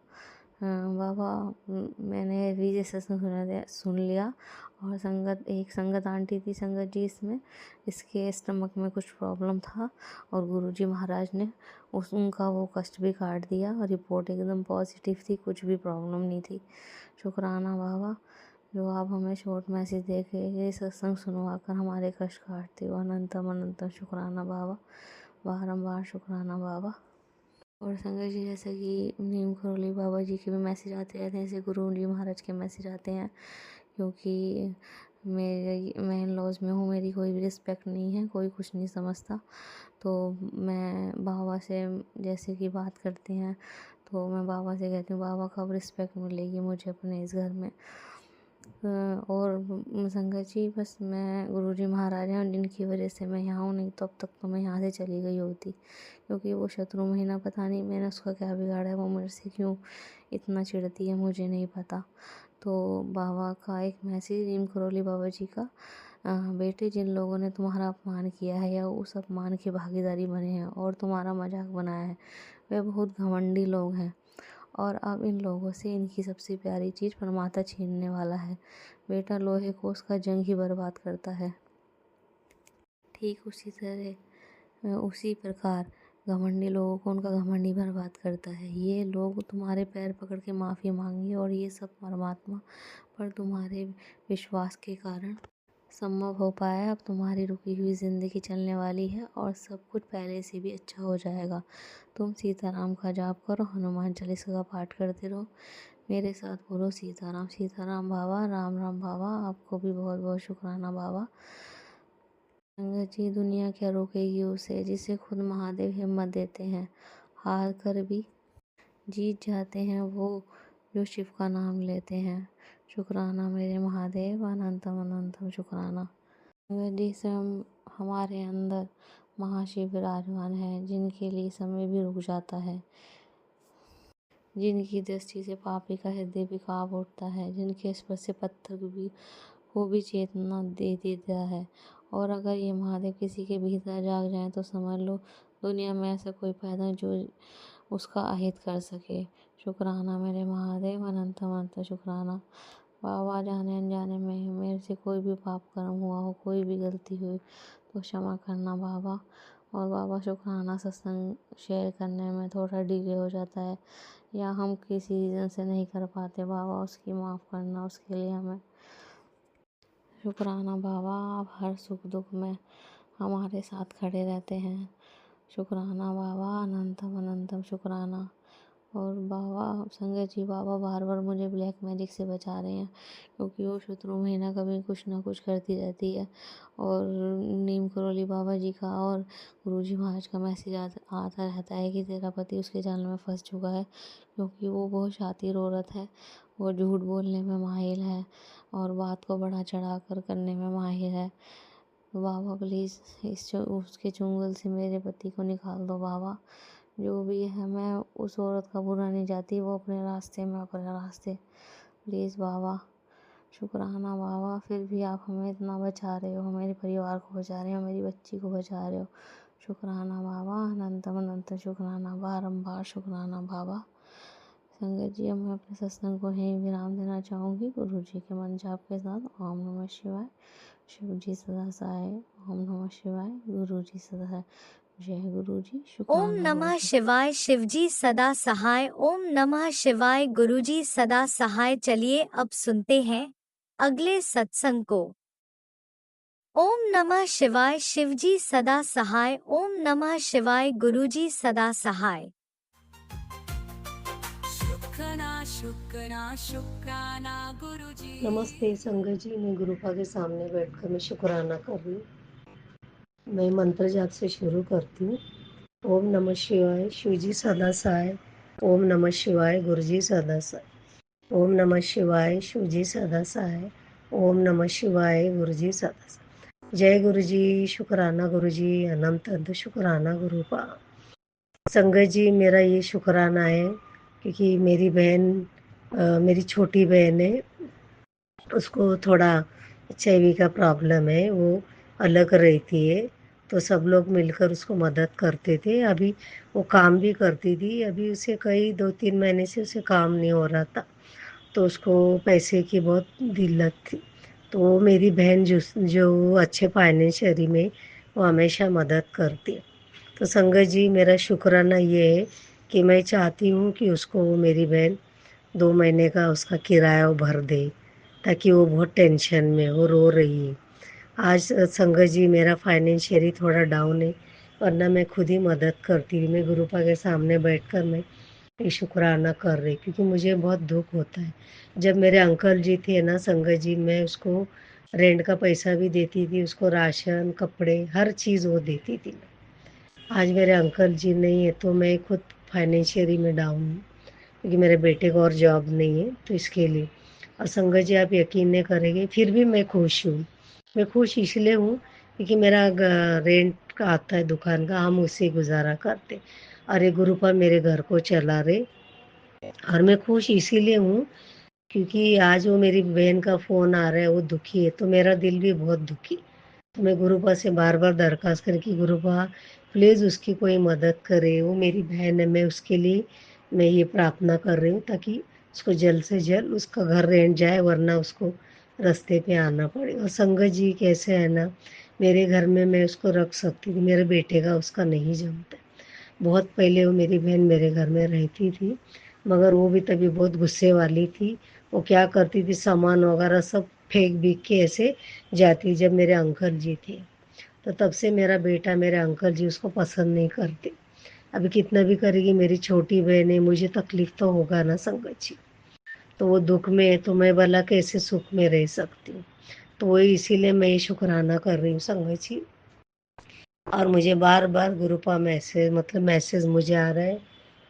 [SPEAKER 7] बाबा मैंने भी ये सत्संग सुन लिया। और एक संगत आंटी थी संगत जी, इसके स्टमक में कुछ प्रॉब्लम था, और गुरुजी महाराज ने उनका वो कष्ट भी काट दिया, और रिपोर्ट एकदम पॉजिटिव थी, कुछ भी प्रॉब्लम नहीं थी। शुक्राना बाबा जो आप हमें शॉर्ट मैसेज दे के ये सत्संग सुनवा कर हमारे कष्ट काटते हो। अनंतम अनंतम शुक्राना बाबा, बारंबार शुक्राना बाबा। और संगत जी, जैसे कि नीम करोली बाबा जी के भी मैसेज आते रहते हैं, ऐसे गुरु जी महाराज के मैसेज आते हैं, क्योंकि मैं इन लॉज में हूँ, मेरी कोई भी रिस्पेक्ट नहीं है, कोई कुछ नहीं समझता। तो मैं बाबा से जैसे कि बात करते हैं, तो मैं बाबा से कहती हूँ बाबा कब रिस्पेक्ट मिलेगी मुझे अपने इस घर में। और संगत जी बस मैं गुरुजी महाराज हैं जिनकी वजह से मैं यहाँ हूँ, नहीं तो अब तक तो मैं यहाँ से चली गई होती, क्योंकि वो शत्रु महीना पता नहीं मैंने उसका क्या बिगाड़ा है, वो मेरे से क्यों इतना चिढ़ती है मुझे नहीं पता। तो बाबा का एक मैसेज नीम करोली बाबा जी का, बेटे जिन लोगों ने तुम्हारा अपमान किया है या उस अपमान की भागीदारी बने हैं और तुम्हारा मजाक बनाया है, वे बहुत घमंडी लोग हैं, और अब इन लोगों से इनकी सबसे प्यारी चीज़ परमात्मा छीनने वाला है। बेटा लोहे को उसका जंग ही बर्बाद करता है, ठीक उसी प्रकार घमंडी लोगों को उनका घमंड ही बर्बाद करता है। ये लोग तुम्हारे पैर पकड़ के माफ़ी मांगे, और ये सब परमात्मा पर तुम्हारे विश्वास के कारण संभव हो पाया। अब तुम्हारी रुकी हुई ज़िंदगी चलने वाली है, और सब कुछ पहले से भी अच्छा हो जाएगा। तुम सीताराम का जाप करो, हनुमान चालीसा का पाठ करते रहो, मेरे साथ बोलो सीताराम सीताराम बाबा, राम राम बाबा। आपको भी बहुत बहुत शुक्राना बाबा। संगत जी, दुनिया क्या रोकेगी उसे जिसे खुद महादेव हिम्मत देते हैं, हार कर भी जीत जाते हैं वो जो शिव का नाम लेते हैं। शुक्राना मेरे महादेव, अनंतम अनंतम शुक्राना। संगत जी, हमारे अंदर महाशिव विराजमान है, जिनके लिए समय भी रुक जाता है, जिनकी दृष्टि से पापी का हृदय भी काँप उठता है, जिनके स्पर्श से पत्थर को भी चेतना दे देता है। और अगर ये महादेव किसी के भीतर जाग जाए तो समझ लो दुनिया में ऐसा कोई पैदा जो उसका अहित कर सके। शुक्राना मेरे महादेव, अनंत अनंत शुक्राना बाबा। जाने अनजाने में मेरे से कोई भी पाप कर्म हुआ हो, कोई भी गलती हुई तो क्षमा करना बाबा। और बाबा शुक्राना, सत्संग शेयर करने में थोड़ा डिले हो जाता है, या हम किसी रीज़न से नहीं कर पाते बाबा, उसकी माफ़ करना, उसके लिए हमें शुक्राना बाबा। आप हर सुख दुख में हमारे साथ खड़े रहते हैं। शुक्राना बाबा, अनंतम अनंतम शुक्राना। और बाबा संगत जी, बाबा बार बार मुझे ब्लैक मैजिक से बचा रहे हैं, क्योंकि वो शत्रु महीना कभी कुछ ना कुछ करती रहती है। और नीम करोली बाबा जी का और गुरुजी महाराज का मैसेज आता रहता है कि तेरा पति उसके जाल में फंस चुका है, क्योंकि वो बहुत शातिर औरत है, वो झूठ बोलने में माहिर है, और बात को बढ़ा चढ़ा कर करने में माहिर है। बाबा प्लीज़ उसके चुंगल से मेरे पति को निकाल दो बाबा। जो भी है, मैं उस औरत का बुरा नहीं चाहती, वो अपने रास्ते में अपने रास्ते, प्लीज़ बाबा शुक्राना बाबा, फिर भी आप हमें इतना बचा रहे हो, मेरे परिवार को बचा रहे हो, मेरी बच्ची को बचा रहे हो। शुक्राना बाबा, अनंतम अनंत शुक्राना, बारंबार शुक्राना बाबा। संगत जी, अब मैं अपने सत्संग को यहीं विराम देना चाहूँगी गुरु जी के मन जाप के साथ। ओम नमः शिवाय। शिव जी सदा सहाय। ओम नमः शिवाय। गुरु जी सदा सहाय। जय गुरु जी।
[SPEAKER 1] ओम
[SPEAKER 7] शुक्राना
[SPEAKER 1] नमः
[SPEAKER 7] गुरु जी।
[SPEAKER 1] शिवाय। शिवजी सदा सहाय। ओम नमः शिवाय। गुरुजी सदा सहाय। चलिए अब सुनते हैं अगले सत्संग को। ओम नमः शिवाय। शिवजी सदा सहाय। ओम नमः शिवाय। गुरुजी सदा सहाय।
[SPEAKER 3] शुक्राना शुक्राना शुक्राना गुरुजी
[SPEAKER 4] नमस्ते संगत जी, मैं गुरुपा के सामने बैठकर मैं शुक्राना कर रही हूँ। मैं मंत्र जाप से शुरू करती हूँ। ओम नमः शिवाय। शिवजी सदा सहाय। ओम नमः शिवाय। गुरुजी सदा सहाय। ओम नमः शिवाय। शिवजी सदा सहाय। ओम नमः शिवाय। गुरुजी सदा सहाय। जय गुरुजी। शुक्राना गुरुजी। अनंत अनंत शुक्राना गुरुपा। संगत जी, मेरा ये शुक्राना है क्योंकि मेरी बहन मेरी छोटी बहन है, उसको थोड़ा एचआईवी का प्रॉब्लम है, वो अलग रहती है। तो सब लोग मिलकर उसको मदद करते थे। अभी वो काम भी करती थी, अभी उसे कई 2-3 महीने से उसे काम नहीं हो रहा था, तो उसको पैसे की बहुत दिक्कत थी। तो वो मेरी बहन जो अच्छे फाइनेंशियली में, वो हमेशा मदद करती है। तो संगत जी, मेरा शुक्राना ये है कि मैं चाहती हूँ कि उसको वो मेरी बहन 2 महीने का उसका किराया वो भर दे, ताकि वो बहुत टेंशन में, वो रो रही है। आज संगत जी, मेरा फाइनेंशियली थोड़ा डाउन है, वरना मैं खुद ही मदद करती। मैं गुरुपा के सामने बैठकर मैं ये शुक्राना कर रही, क्योंकि मुझे बहुत दुख होता है। जब मेरे अंकल जी थे ना संगत जी, मैं उसको रेंट का पैसा भी देती थी, उसको राशन, कपड़े, हर चीज़ वो देती थी। आज मेरे अंकल जी नहीं है, तो मैं खुद फाइनेंशियली में डाउन हूँ, क्योंकि मेरे बेटे को और जॉब नहीं है, तो इसके लिए। और संगत जी, आप यकीन नहीं करेंगे, फिर भी मैं खुश हूँ। मैं खुश इसलिए हूँ क्योंकि मेरा रेंट का आता है दुकान का, हम उससे गुजारा करते। और ये गुरुपा मेरे घर को चला रहे। और मैं खुश इसीलिए हूँ क्योंकि आज वो मेरी बहन का फ़ोन आ रहा है, वो दुखी है, तो मेरा दिल भी बहुत दुखी। तो मैं गुरुपा से बार बार दरख्वास्त करी कि गुरुपा प्लीज़ उसकी कोई मदद करे, वो मेरी बहन है। मैं उसके लिए मैं ये प्रार्थना कर रही हूँ ताकि उसको जल्द से जल्द उसका घर रेंट जाए, वरना उसको रास्ते पे आना पड़े। और संगत जी, कैसे है ना, मेरे घर में मैं उसको रख सकती थी, मेरे बेटे का उसका नहीं जमता। बहुत पहले वो मेरी बहन मेरे घर में रहती थी, मगर वो भी तभी बहुत गुस्से वाली थी। वो क्या करती थी, सामान वगैरह सब फेंक बीक के ऐसे जाती जब मेरे अंकल जी थे। तो तब से मेरा बेटा, मेरे अंकल जी उसको पसंद नहीं करते। अभी कितना भी करेगी, मेरी छोटी बहन है, मुझे तकलीफ तो होगा ना संगत जी। तो वो दुख में है, तो मैं भला कैसे सुख में रह सकती हूँ। तो वही इसीलिए मैं ये शुक्राना कर रही हूँ संगत जी। और मुझे बार बार गुरुपा मैसेज मुझे आ रहा है,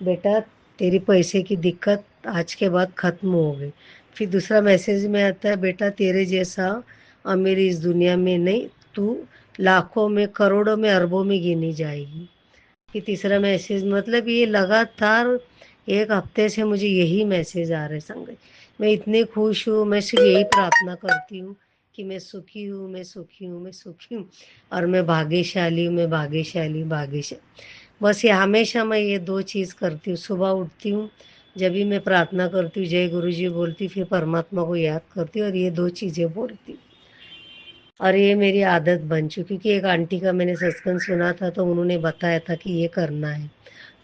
[SPEAKER 4] बेटा तेरी पैसे की दिक्कत आज के बाद ख़त्म हो गई। फिर दूसरा मैसेज में आता है, बेटा तेरे जैसा अमीर इस दुनिया में नहीं, तू लाखों में, करोड़ों में, अरबों में गिनी जाएगी। फिर तीसरा मैसेज, मतलब ये लगातार 1 हफ्ते से मुझे यही मैसेज आ रहे संगत। मैं इतनी खुश हूँ, मैं सिर्फ यही प्रार्थना करती हूँ कि मैं सुखी हूँ, मैं सुखी हूँ, मैं सुखी हूँ, और मैं भाग्यशाली हूँ, मैं भाग्यशाली, भाग्यशाली। बस ये हमेशा मैं ये 2 चीज़ करती हूँ। सुबह उठती हूँ, जब भी मैं प्रार्थना करती हूँ, जय गुरु जी बोलती, फिर परमात्मा को याद करती हूँ और ये 2 चीज़ें बोलती हूँ। और ये मेरी आदत बन चुकी, कि एक आंटी का मैंने सत्संग सुना था, तो उन्होंने बताया था कि ये करना है,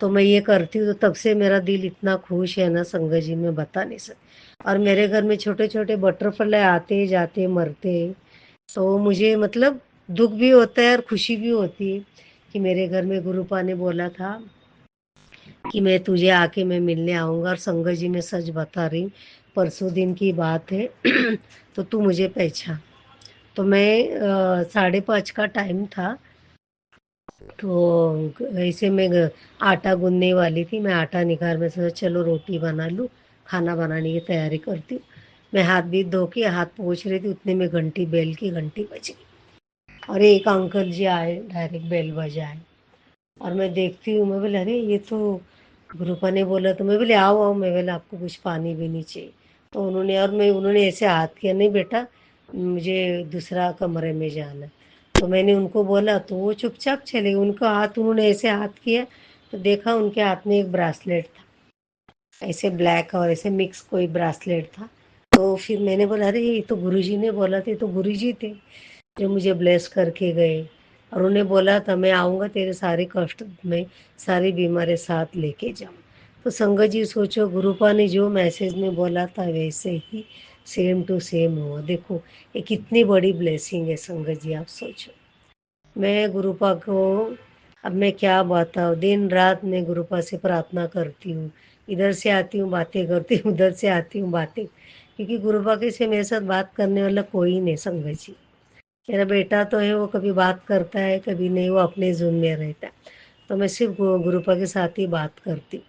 [SPEAKER 4] तो मैं ये करती हूँ। तो तब से मेरा दिल इतना खुश है ना संगत जी, मैं बता नहीं सकती। और मेरे घर में छोटे छोटे बटरफ्लाई आते जाते मरते हैं, तो मुझे मतलब दुख भी होता है और खुशी भी होती है कि मेरे घर में गुरुपा ने बोला था कि मैं तुझे आके मैं मिलने आऊँगा। और संगत जी, मैं सच बता रही हूँ, परसों दिन की बात है तो तू मुझे पहचान। तो मैं 5:30 का टाइम था, तो ऐसे में आटा गूंदने वाली थी। मैं आटा निकाल, मैं सोचा चलो रोटी बना लूँ, खाना बनाने की तैयारी करती हूँ। मैं हाथ भी धो के हाथ पोंछ रही थी, उतने में घंटी, बेल की घंटी बज गई और एक अंकल जी आए, डायरेक्ट बेल बजाए। और मैं देखती हूँ, मैं बोले अरे ये तो गुरुपा ने बोला, तो मैं बोले आओ आओ, मैं बोले आपको कुछ पानी भी नहीं चाहिए।
[SPEAKER 8] तो उन्होंने ऐसे हाथ किया, नहीं बेटा मुझे दूसरा कमरे में जाना है। तो मैंने उनको बोला तो वो चुपचाप चले गए। उनका हाथ उन्होंने ऐसे हाथ किया तो देखा उनके हाथ में एक ब्रासलेट था, ऐसे ब्लैक और ऐसे मिक्स कोई ब्रासलेट था। तो फिर मैंने बोला अरे ये तो गुरुजी ने बोला थे, तो गुरुजी थे जो मुझे ब्लेस करके गए। और उन्हें बोला था मैं आऊँगा तेरे सारे कष्ट में सारी बीमारी साथ लेके जाऊँ। तो संगत जी सोचो, गुरुपा ने जो मैसेज में बोला था वैसे ही सेम टू सेम हुआ। देखो ये कितनी बड़ी ब्लेसिंग है संगत जी, आप सोचो। मैं गुरुपा को अब मैं क्या बताऊँ, दिन रात मैं गुरुपा से प्रार्थना करती हूँ। इधर से आती हूँ बातें करती हूँ, उधर से आती हूँ बातें, क्योंकि गुरुपा के से मेरे साथ बात करने वाला कोई नहीं संगत जी। मेरा बेटा तो है, वो कभी बात करता है कभी नहीं, वो अपने ज़ोन में रहता है। तो मैं सिर्फ गुरुपा के साथ ही बात करती हूँ।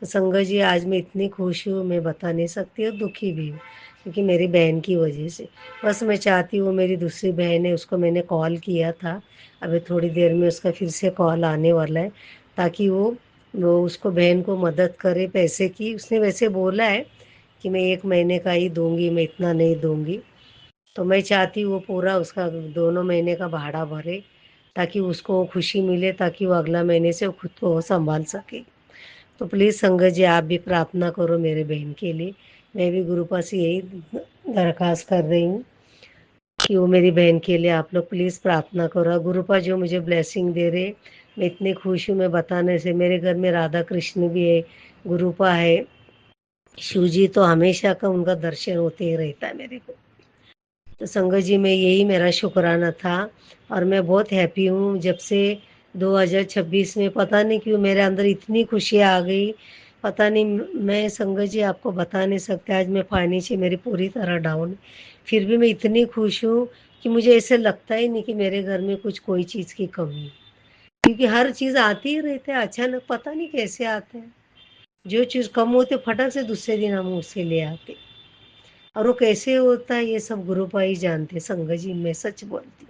[SPEAKER 8] तो संगत जी आज मैं इतनी खुश हूँ मैं बता नहीं सकती, और दुखी भी हूँ क्योंकि मेरी बहन की वजह से। बस मैं चाहती हूँ, मेरी दूसरी बहन है उसको मैंने कॉल किया था, अभी थोड़ी देर में उसका फिर से कॉल आने वाला है, ताकि वो उसको बहन को मदद करे पैसे की। उसने वैसे बोला है कि मैं 1 महीने का ही दूँगी, मैं इतना नहीं दूँगी। तो मैं चाहती हूँ वो पूरा उसका दोनों महीने का भाड़ा भरे, ताकि उसको खुशी मिले, ताकि वो अगला महीने से वो खुद को वो संभाल सके। तो प्लीज़ संगत जी आप भी प्रार्थना करो मेरे बहन के लिए। मैं भी गुरुपा से यही दरख्वास्त कर रही हूँ कि वो मेरी बहन के लिए आप लोग प्लीज़ प्रार्थना करो। गुरुपा जो मुझे ब्लेसिंग दे रहे, मैं इतनी खुश हूँ मैं बताने से। मेरे घर में राधा कृष्ण भी है, गुरुपा है, शिव जी तो हमेशा का उनका दर्शन होते ही रहता है मेरे को। तो संगत जी मैं यही मेरा शुक्राना था, और मैं बहुत हैप्पी हूँ जब से 2026 में पता नहीं क्यों मेरे अंदर इतनी खुशी आ गई। पता नहीं, मैं संगत जी आपको बता नहीं सकते। आज मैं फाइनेंशियल मेरी पूरी तरह डाउन है, फिर भी मैं इतनी खुश हूँ कि मुझे ऐसे लगता ही नहीं कि मेरे घर में कुछ कोई चीज़ की कमी है, क्योंकि हर चीज़ आती ही रहती है अचानक, पता नहीं कैसे आते हैं। जो चीज़ कम होती है फटक से दूसरे दिन हम उससे ले आते, और वो कैसे होता है ये सब गुरुपा ही जानते हैं संगत जी, मैं सच बोलती हूँ।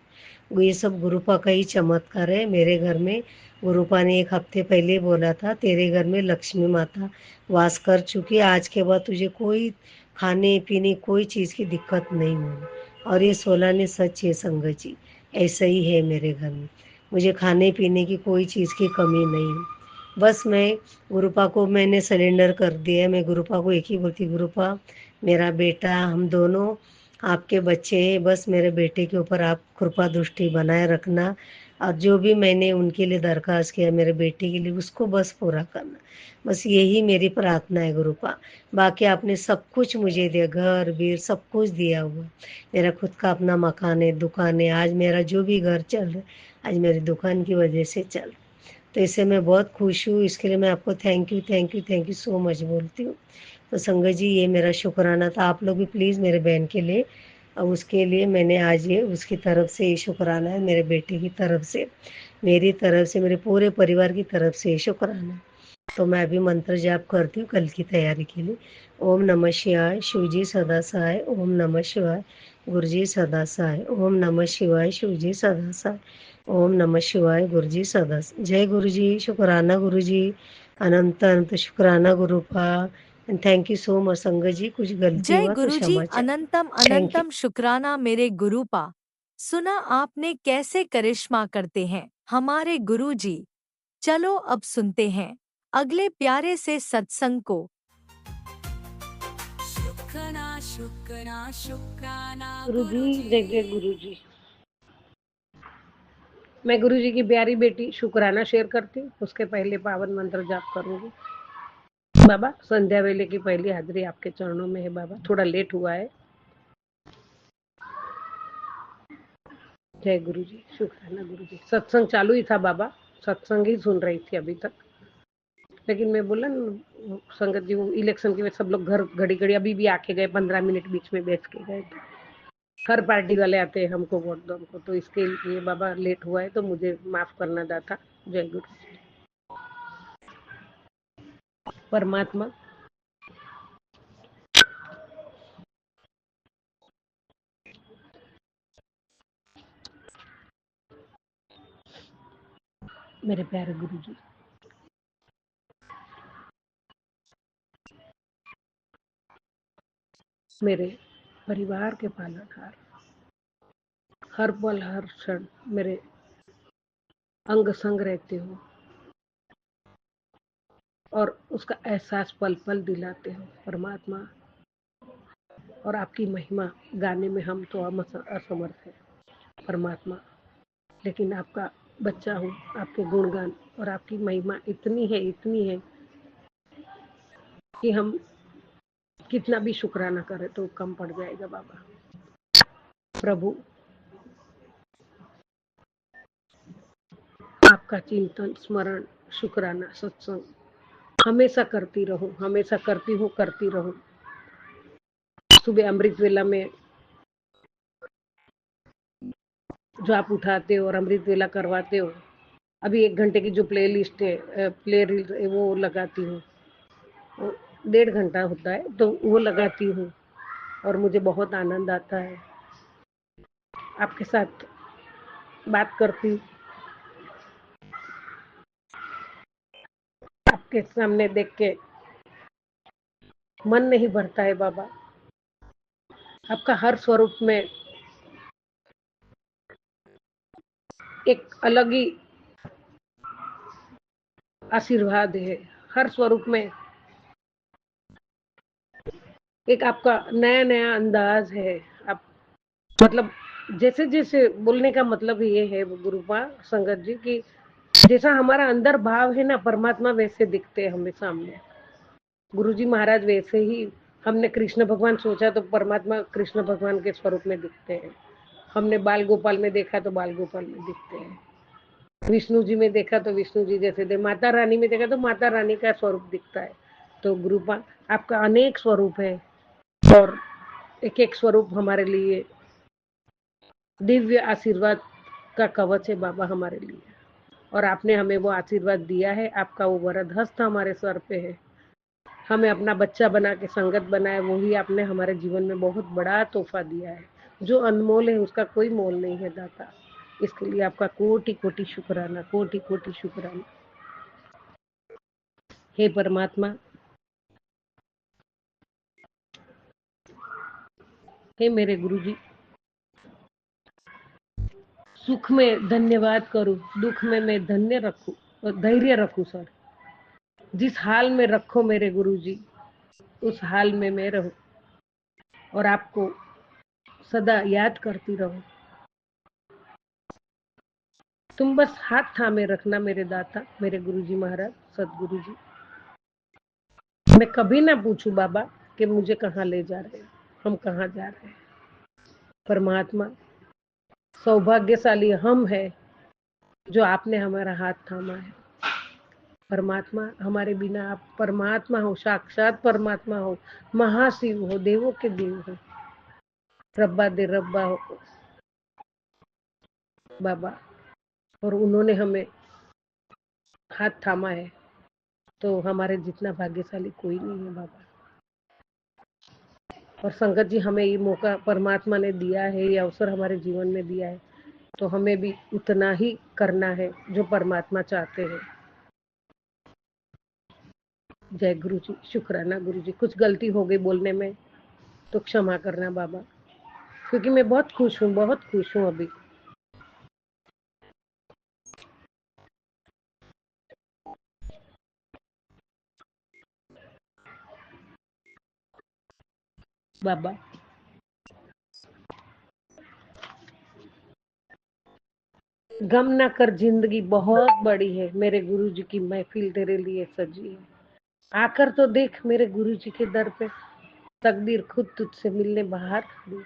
[SPEAKER 8] वो ये सब गुरुपा का ही चमत्कार है मेरे घर में। गुरुपा ने 1 हफ्ते पहले बोला था तेरे घर में लक्ष्मी माता वास कर चुकी है, आज के बाद तुझे कोई खाने पीने कोई चीज़ की दिक्कत नहीं होगी। और ये 16 ने सच है संगत जी, ऐसा ही है मेरे घर में। मुझे खाने पीने की कोई चीज़ की कमी नहीं है। बस मैं गुरुपा को मैंने सिलेंडर कर दिया है। मैं गुरुपा को एक ही बोलती, गुरुपा मेरा बेटा हम दोनों आपके बच्चे हैं, बस मेरे बेटे के ऊपर आप कृपा दृष्टि बनाए रखना, और जो भी मैंने उनके लिए दरख्वास्त किया मेरे बेटे के लिए उसको बस पूरा करना। बस यही मेरी प्रार्थना है गुरुपा। बाकी आपने सब कुछ मुझे दिया, घर बीर सब कुछ दिया हुआ। मेरा खुद का अपना मकान है, दुकान है। आज मेरा जो भी घर चल रहा है आज मेरी दुकान की वजह से चल रहा है। तो इससे मैं बहुत खुश हूँ, इसके लिए मैं आपको thank you thank you thank you so much बोलती हूँ। तो संगत जी ये मेरा शुक्राना था, आप लोग भी प्लीज़ मेरे बहन के लिए, और उसके लिए मैंने आज ये उसकी तरफ से ये शुक्राना है, मेरे बेटे की तरफ से, मेरी तरफ से, मेरे पूरे परिवार की तरफ से ये शुक्राना है। तो मैं अभी मंत्र जाप करती हूँ कल की तैयारी के लिए। ओम नमः शिवाय, शिव जी सदा सहाय। ओम नमः शिवाय, गुरु जी सदा सहाय। ओम नमः शिवाय, शिव जी सदा सहाय। ओम नमः शिवाय, गुरु जी सदा सहाय। जय गुरु जी, शुक्राना गुरु जी, अनंत अनंत शुक्राना गुरुपा। And thank you so much संगत जी, कुछ गलती
[SPEAKER 9] जय
[SPEAKER 8] हुआ तो
[SPEAKER 9] गुरुजी,
[SPEAKER 8] क्षमा
[SPEAKER 9] अनंतम
[SPEAKER 8] चाहती। Thank you.
[SPEAKER 9] अनंतम शुक्राना मेरे गुरुपा। सुना आपने कैसे करिश्मा करते हैं हमारे गुरुजी। चलो अब सुनते हैं अगले प्यारे से सत्संग को।
[SPEAKER 3] शुक्राना शुक्राना शुक्राना
[SPEAKER 10] गुरु जी, जय जय
[SPEAKER 3] गुरुजी।
[SPEAKER 10] गुरु जी। मैं गुरु जी की प्यारी बेटी शुक्राना शेयर करती हूँ, उसके पहले पावन मंत्र जाप करूंगी। बाबा संध्या वेले की पहली हाजिरी आपके चरणों में है बाबा, थोड़ा लेट हुआ है। जय गुरु जी, शुक्राना गुरु जी। सत्संग चालू ही था बाबा, सत्संग ही सुन रही थी अभी तक, लेकिन मैं बोला न, संगत जी वो इलेक्शन की वजह सब लोग घर घड़ी घड़ी अभी भी आके गए, 15 मिनट बीच में बैठ के गए। हर पार्टी वाले आते हैं हमको वोट दो हमको, तो इसके लिए बाबा लेट हुआ है तो मुझे माफ करना दाता। जय गुरु परमात्मा। मेरे प्यारे गुरु जी, मेरे परिवार के पालनहार, हर पल हर क्षण मेरे अंग संग रहते हो और उसका एहसास पल पल दिलाते हो परमात्मा। और आपकी महिमा गाने में हम तो असमर्थ हैं परमात्मा, लेकिन आपका बच्चा हूँ, आपके गुणगान और आपकी महिमा इतनी है कि हम कितना भी शुक्राना करें तो कम पड़ जाएगा बाबा। प्रभु, आपका चिंतन, स्मरण, शुक्राना, सत्संग हमेशा करती रहूं, हमेशा करती रहूं। सुबह अमृत वेला में जो आप उठाते हो और अमृत वेला करवाते हो, अभी 1 घंटे की जो प्ले लिस्ट है, प्ले रील वो लगाती हूँ, 1.5 घंटा होता है तो वो लगाती हूँ और मुझे बहुत आनंद आता है। आपके साथ बात करती हूँ, आपके सामने देख के मन नहीं भरता है बाबा। आपका हर स्वरूप में एक अलग ही आशीर्वाद है, हर स्वरूप में एक आपका नया नया अंदाज है। आप मतलब जैसे जैसे बोलने का मतलब ये है गुरुपा संगत जी की जैसा हमारा अंदर भाव है ना, परमात्मा वैसे दिखते हैं हमें सामने। गुरुजी महाराज वैसे ही, हमने कृष्ण भगवान सोचा तो परमात्मा कृष्ण भगवान के स्वरूप में दिखते हैं। हमने बाल गोपाल में देखा तो बाल गोपाल में दिखते हैं। विष्णु जी में देखा तो विष्णु जी जैसे थे, माता रानी में देखा तो माता रानी का स्वरूप दिखता है। तो गुरुपा आपका अनेक स्वरूप है और एक एक स्वरूप हमारे लिए दिव्य आशीर्वाद का कवच है बाबा हमारे लिए। और आपने हमें वो आशीर्वाद दिया है, आपका वो वरद हस्त हमारे सर पे है। हमें अपना बच्चा बना के संगत बनाया, वही आपने हमारे जीवन में बहुत बड़ा तोहफा दिया है, जो अनमोल है, उसका कोई मोल नहीं है दाता। इसके लिए आपका कोटि कोटि शुक्राना, कोटि कोटि शुक्राना। हे परमात्मा, हे मेरे गुरुजी, सुख में धन्यवाद करूं, दुख में मैं धन्य रखूं और धैर्य रखूं सर। जिस हाल में रखो मेरे गुरुजी, उस हाल में मैं रहूं और आपको सदा याद करती रहूं। तुम बस हाथ थामे रखना मेरे दाता, मेरे गुरुजी महाराज, सदगुरु जी। मैं कभी ना पूछूं बाबा कि मुझे कहाँ ले जा रहे हैं, हम कहाँ जा रहे हैं। परमात्मा, सौभाग्यशाली हम हैं जो आपने हमारा हाथ थामा है। परमात्मा, हमारे बिना आप परमात्मा हो, साक्षात परमात्मा हो, महाशिव हो, देवों के देव हो, रब्बा दे रब्बा हो बाबा। और उन्होंने हमें हाथ थामा है तो हमारे जितना भाग्यशाली कोई नहीं है बाबा। और संगत जी, हमें ये मौका परमात्मा ने दिया है, ये अवसर हमारे जीवन में दिया है, तो हमें भी उतना ही करना है जो परमात्मा चाहते हैं। जय गुरु जी, शुक्राना गुरु जी। कुछ गलती हो गई बोलने में तो क्षमा करना बाबा, क्योंकि मैं बहुत खुश हूँ, बहुत खुश हूँ अभी। बाबा, गम ना कर, जिंदगी बहुत बड़ी है, मेरे गुरु जी की महफिल तेरे लिए सजी है। आकर तो देख मेरे गुरु जी के दर पे, तकदीर खुद तुझसे मिलने बाहर खड़ी।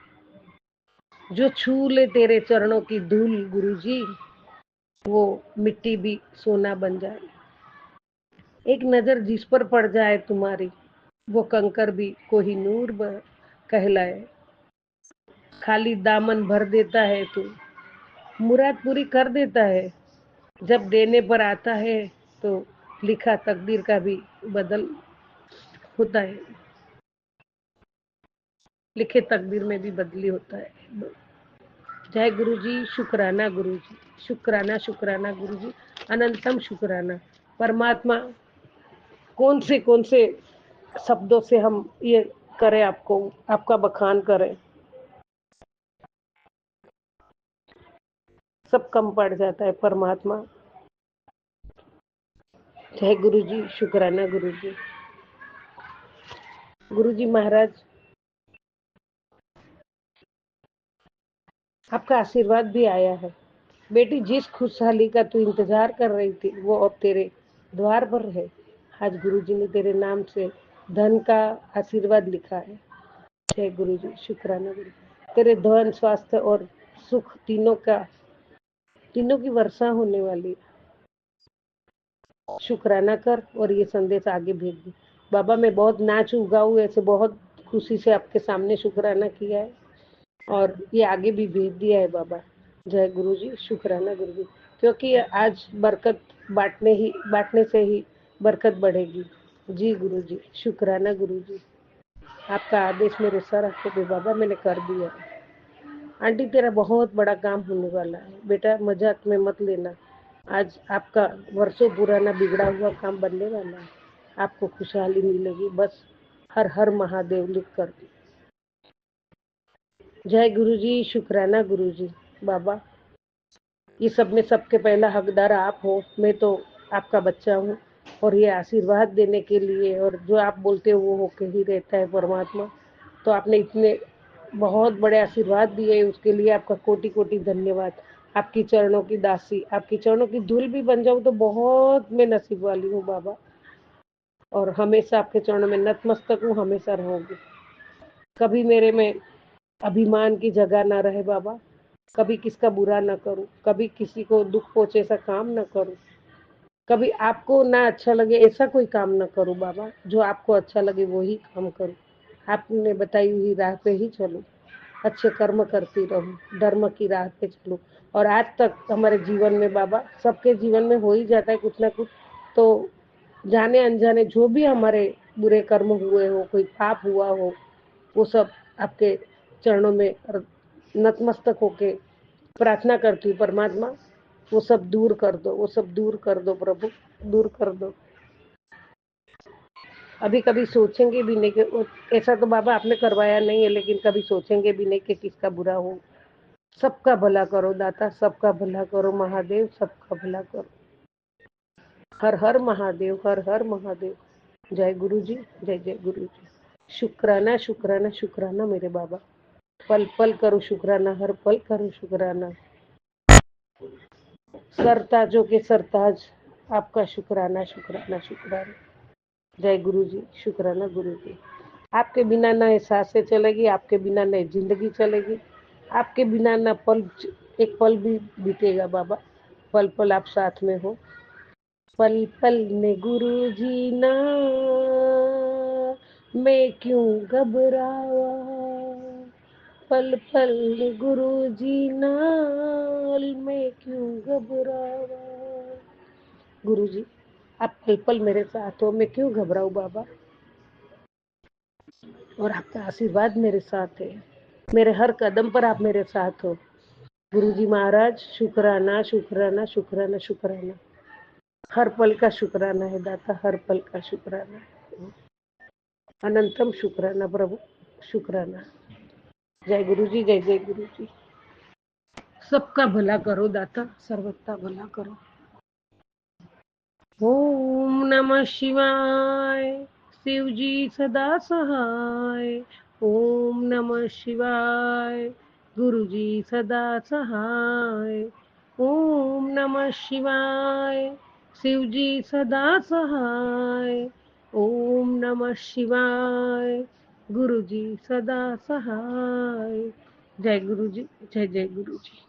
[SPEAKER 10] जो छू ले तेरे चरणों की धूल गुरुजी, वो मिट्टी भी सोना बन जाए। एक नजर जिस पर पड़ जाए तुम्हारी, वो कंकर भी कोई नूर कहलाए। खाली दामन भर देता है तू, मुराद पूरी कर देता है। जब देने पर आता है तो लिखा तकदीर का भी बदल होता है, लिखे तकदीर में भी बदली होता है। जय गुरु जी, शुक्राना गुरु जी, शुक्राना शुक्राना गुरु जी, अनंतम शुक्राना। परमात्मा, कौन से शब्दों से हम ये करे, आपको आपका बखान करे। सब कम पड़ जाता है परमात्मा। जय गुरु जी, शुक्राना गुरु जी। गुरु जी महाराज, आपका आशीर्वाद भी आया है। बेटी, जिस खुशहाली का तू इंतजार कर रही थी वो अब तेरे द्वार पर है। आज गुरु जी ने तेरे नाम से धन का आशीर्वाद लिखा है। जय गुरु जी, शुक्राना गुरु जी। तेरे धन, स्वास्थ्य और सुख तीनों की वर्षा होने वाली है। शुक्राना कर और ये संदेश आगे भेज दे। बाबा, मैं बहुत नाच उगाऊ, ऐसे बहुत खुशी से आपके सामने शुक्राना किया है और ये आगे भी भेज दिया है बाबा। जय गुरु जी, शुक्राना गुरु जी। क्योंकि आज बरकत बांटने से ही बरकत बढ़ेगी। जी गुरु जी, शुक्राना गुरु जी। आपका आदेश मेरे सर आंखों पे बाबा, मैंने कर दिया। आंटी, तेरा बहुत बड़ा काम होने वाला है बेटा, मजाक में मत लेना। आज आपका वर्षों पुराना बिगड़ा हुआ काम बनने वाला है। आपको खुशहाली मिलेगी। बस हर हर महादेव लिख कर दी। जय गुरु जी, शुक्राना गुरु जी। बाबा, ये सब में सबके पहला हकदार आप हो। मैं तो आपका बच्चा हूँ और ये आशीर्वाद देने के लिए, और जो आप बोलते हो वो होके ही रहता है परमात्मा। तो आपने इतने बहुत बड़े आशीर्वाद दिए, उसके लिए आपका कोटि कोटि धन्यवाद। आपकी चरणों की दासी, आपकी चरणों की धूल भी बन जाऊं तो बहुत मैं नसीब वाली हूँ बाबा। और हमेशा आपके चरणों में नतमस्तक हूँ, हमेशा रहूंगी। कभी मेरे में अभिमान की जगह ना रहे बाबा। कभी किसका बुरा ना करूं, कभी किसी को दुख पहुंचे ऐसा काम ना करूं, कभी आपको ना अच्छा लगे ऐसा कोई काम ना करूं बाबा। जो आपको अच्छा लगे वो ही काम करूं। आपने बताई हुई राह पे ही चलूं, अच्छे कर्म करती रहूं, धर्म की राह पे चलूं। और आज तक हमारे जीवन में बाबा, सबके जीवन में हो ही जाता है कुछ ना कुछ। तो जाने अनजाने जो भी हमारे बुरे कर्म हुए हो, कोई पाप हुआ हो, वो सब आपके चरणों में नतमस्तक होके प्रार्थना करती हूँ परमात्मा, वो सब दूर कर दो, वो सब दूर कर दो प्रभु, दूर कर दो। अभी कभी सोचेंगे भी नहीं कि ऐसा तो बाबा आपने करवाया नहीं है, लेकिन कभी सोचेंगे भी नहीं कि किसका बुरा हो। सबका भला करो दाता, सबका भला करो महादेव, सबका भला करो। हर हर महादेव, हर हर महादेव। जय गुरु जी, जय जय गुरु जी। शुक्राना शुक्राना शुक्राना मेरे बाबा। पल पल करो शुक्राना, हर पल करो शुक्राना। सरताजों के सरताज, आपका शुक्राना शुक्राना शुक्राना। जय गुरु जी, शुक्राना गुरु जी। आपके बिना न सांसें चलेगी, आपके बिना न जिंदगी चलेगी, आपके बिना न एक पल भी बीतेगा बाबा। पल पल आप साथ में हो। पल पल में गुरु जी ना, मैं क्यों घबरावा। पल पल में गुरु जी नाल, मैं क्यों घबरावा। गुरु जी, आप पल पल मेरे साथ हो, मैं क्यों घबराऊं बाबा। और आपका आशीर्वाद मेरे साथ है, मेरे हर कदम पर आप मेरे साथ हो। गुरु जी महाराज, शुक्राना शुक्राना शुक्राना शुक्राना। हर पल का शुक्राना है दाता, हर पल का शुक्राना। अनंतम शुक्राना प्रभु, शुक्राना। जय गुरु जी, जय जय गुरु जी। सबका भला करो दाता, सर्वथा भला करो। ओम नमः शिवाय, शिव जी सदा सहाय। ओम नमः शिवाय, गुरु जी सदा सहाय। ओम नमः शिवाय, शिव जी सदा सहाय। ओम नमः शिवाय, गुरु जी सदा सहाय। जय गुरु जी, जय जय गुरु जी।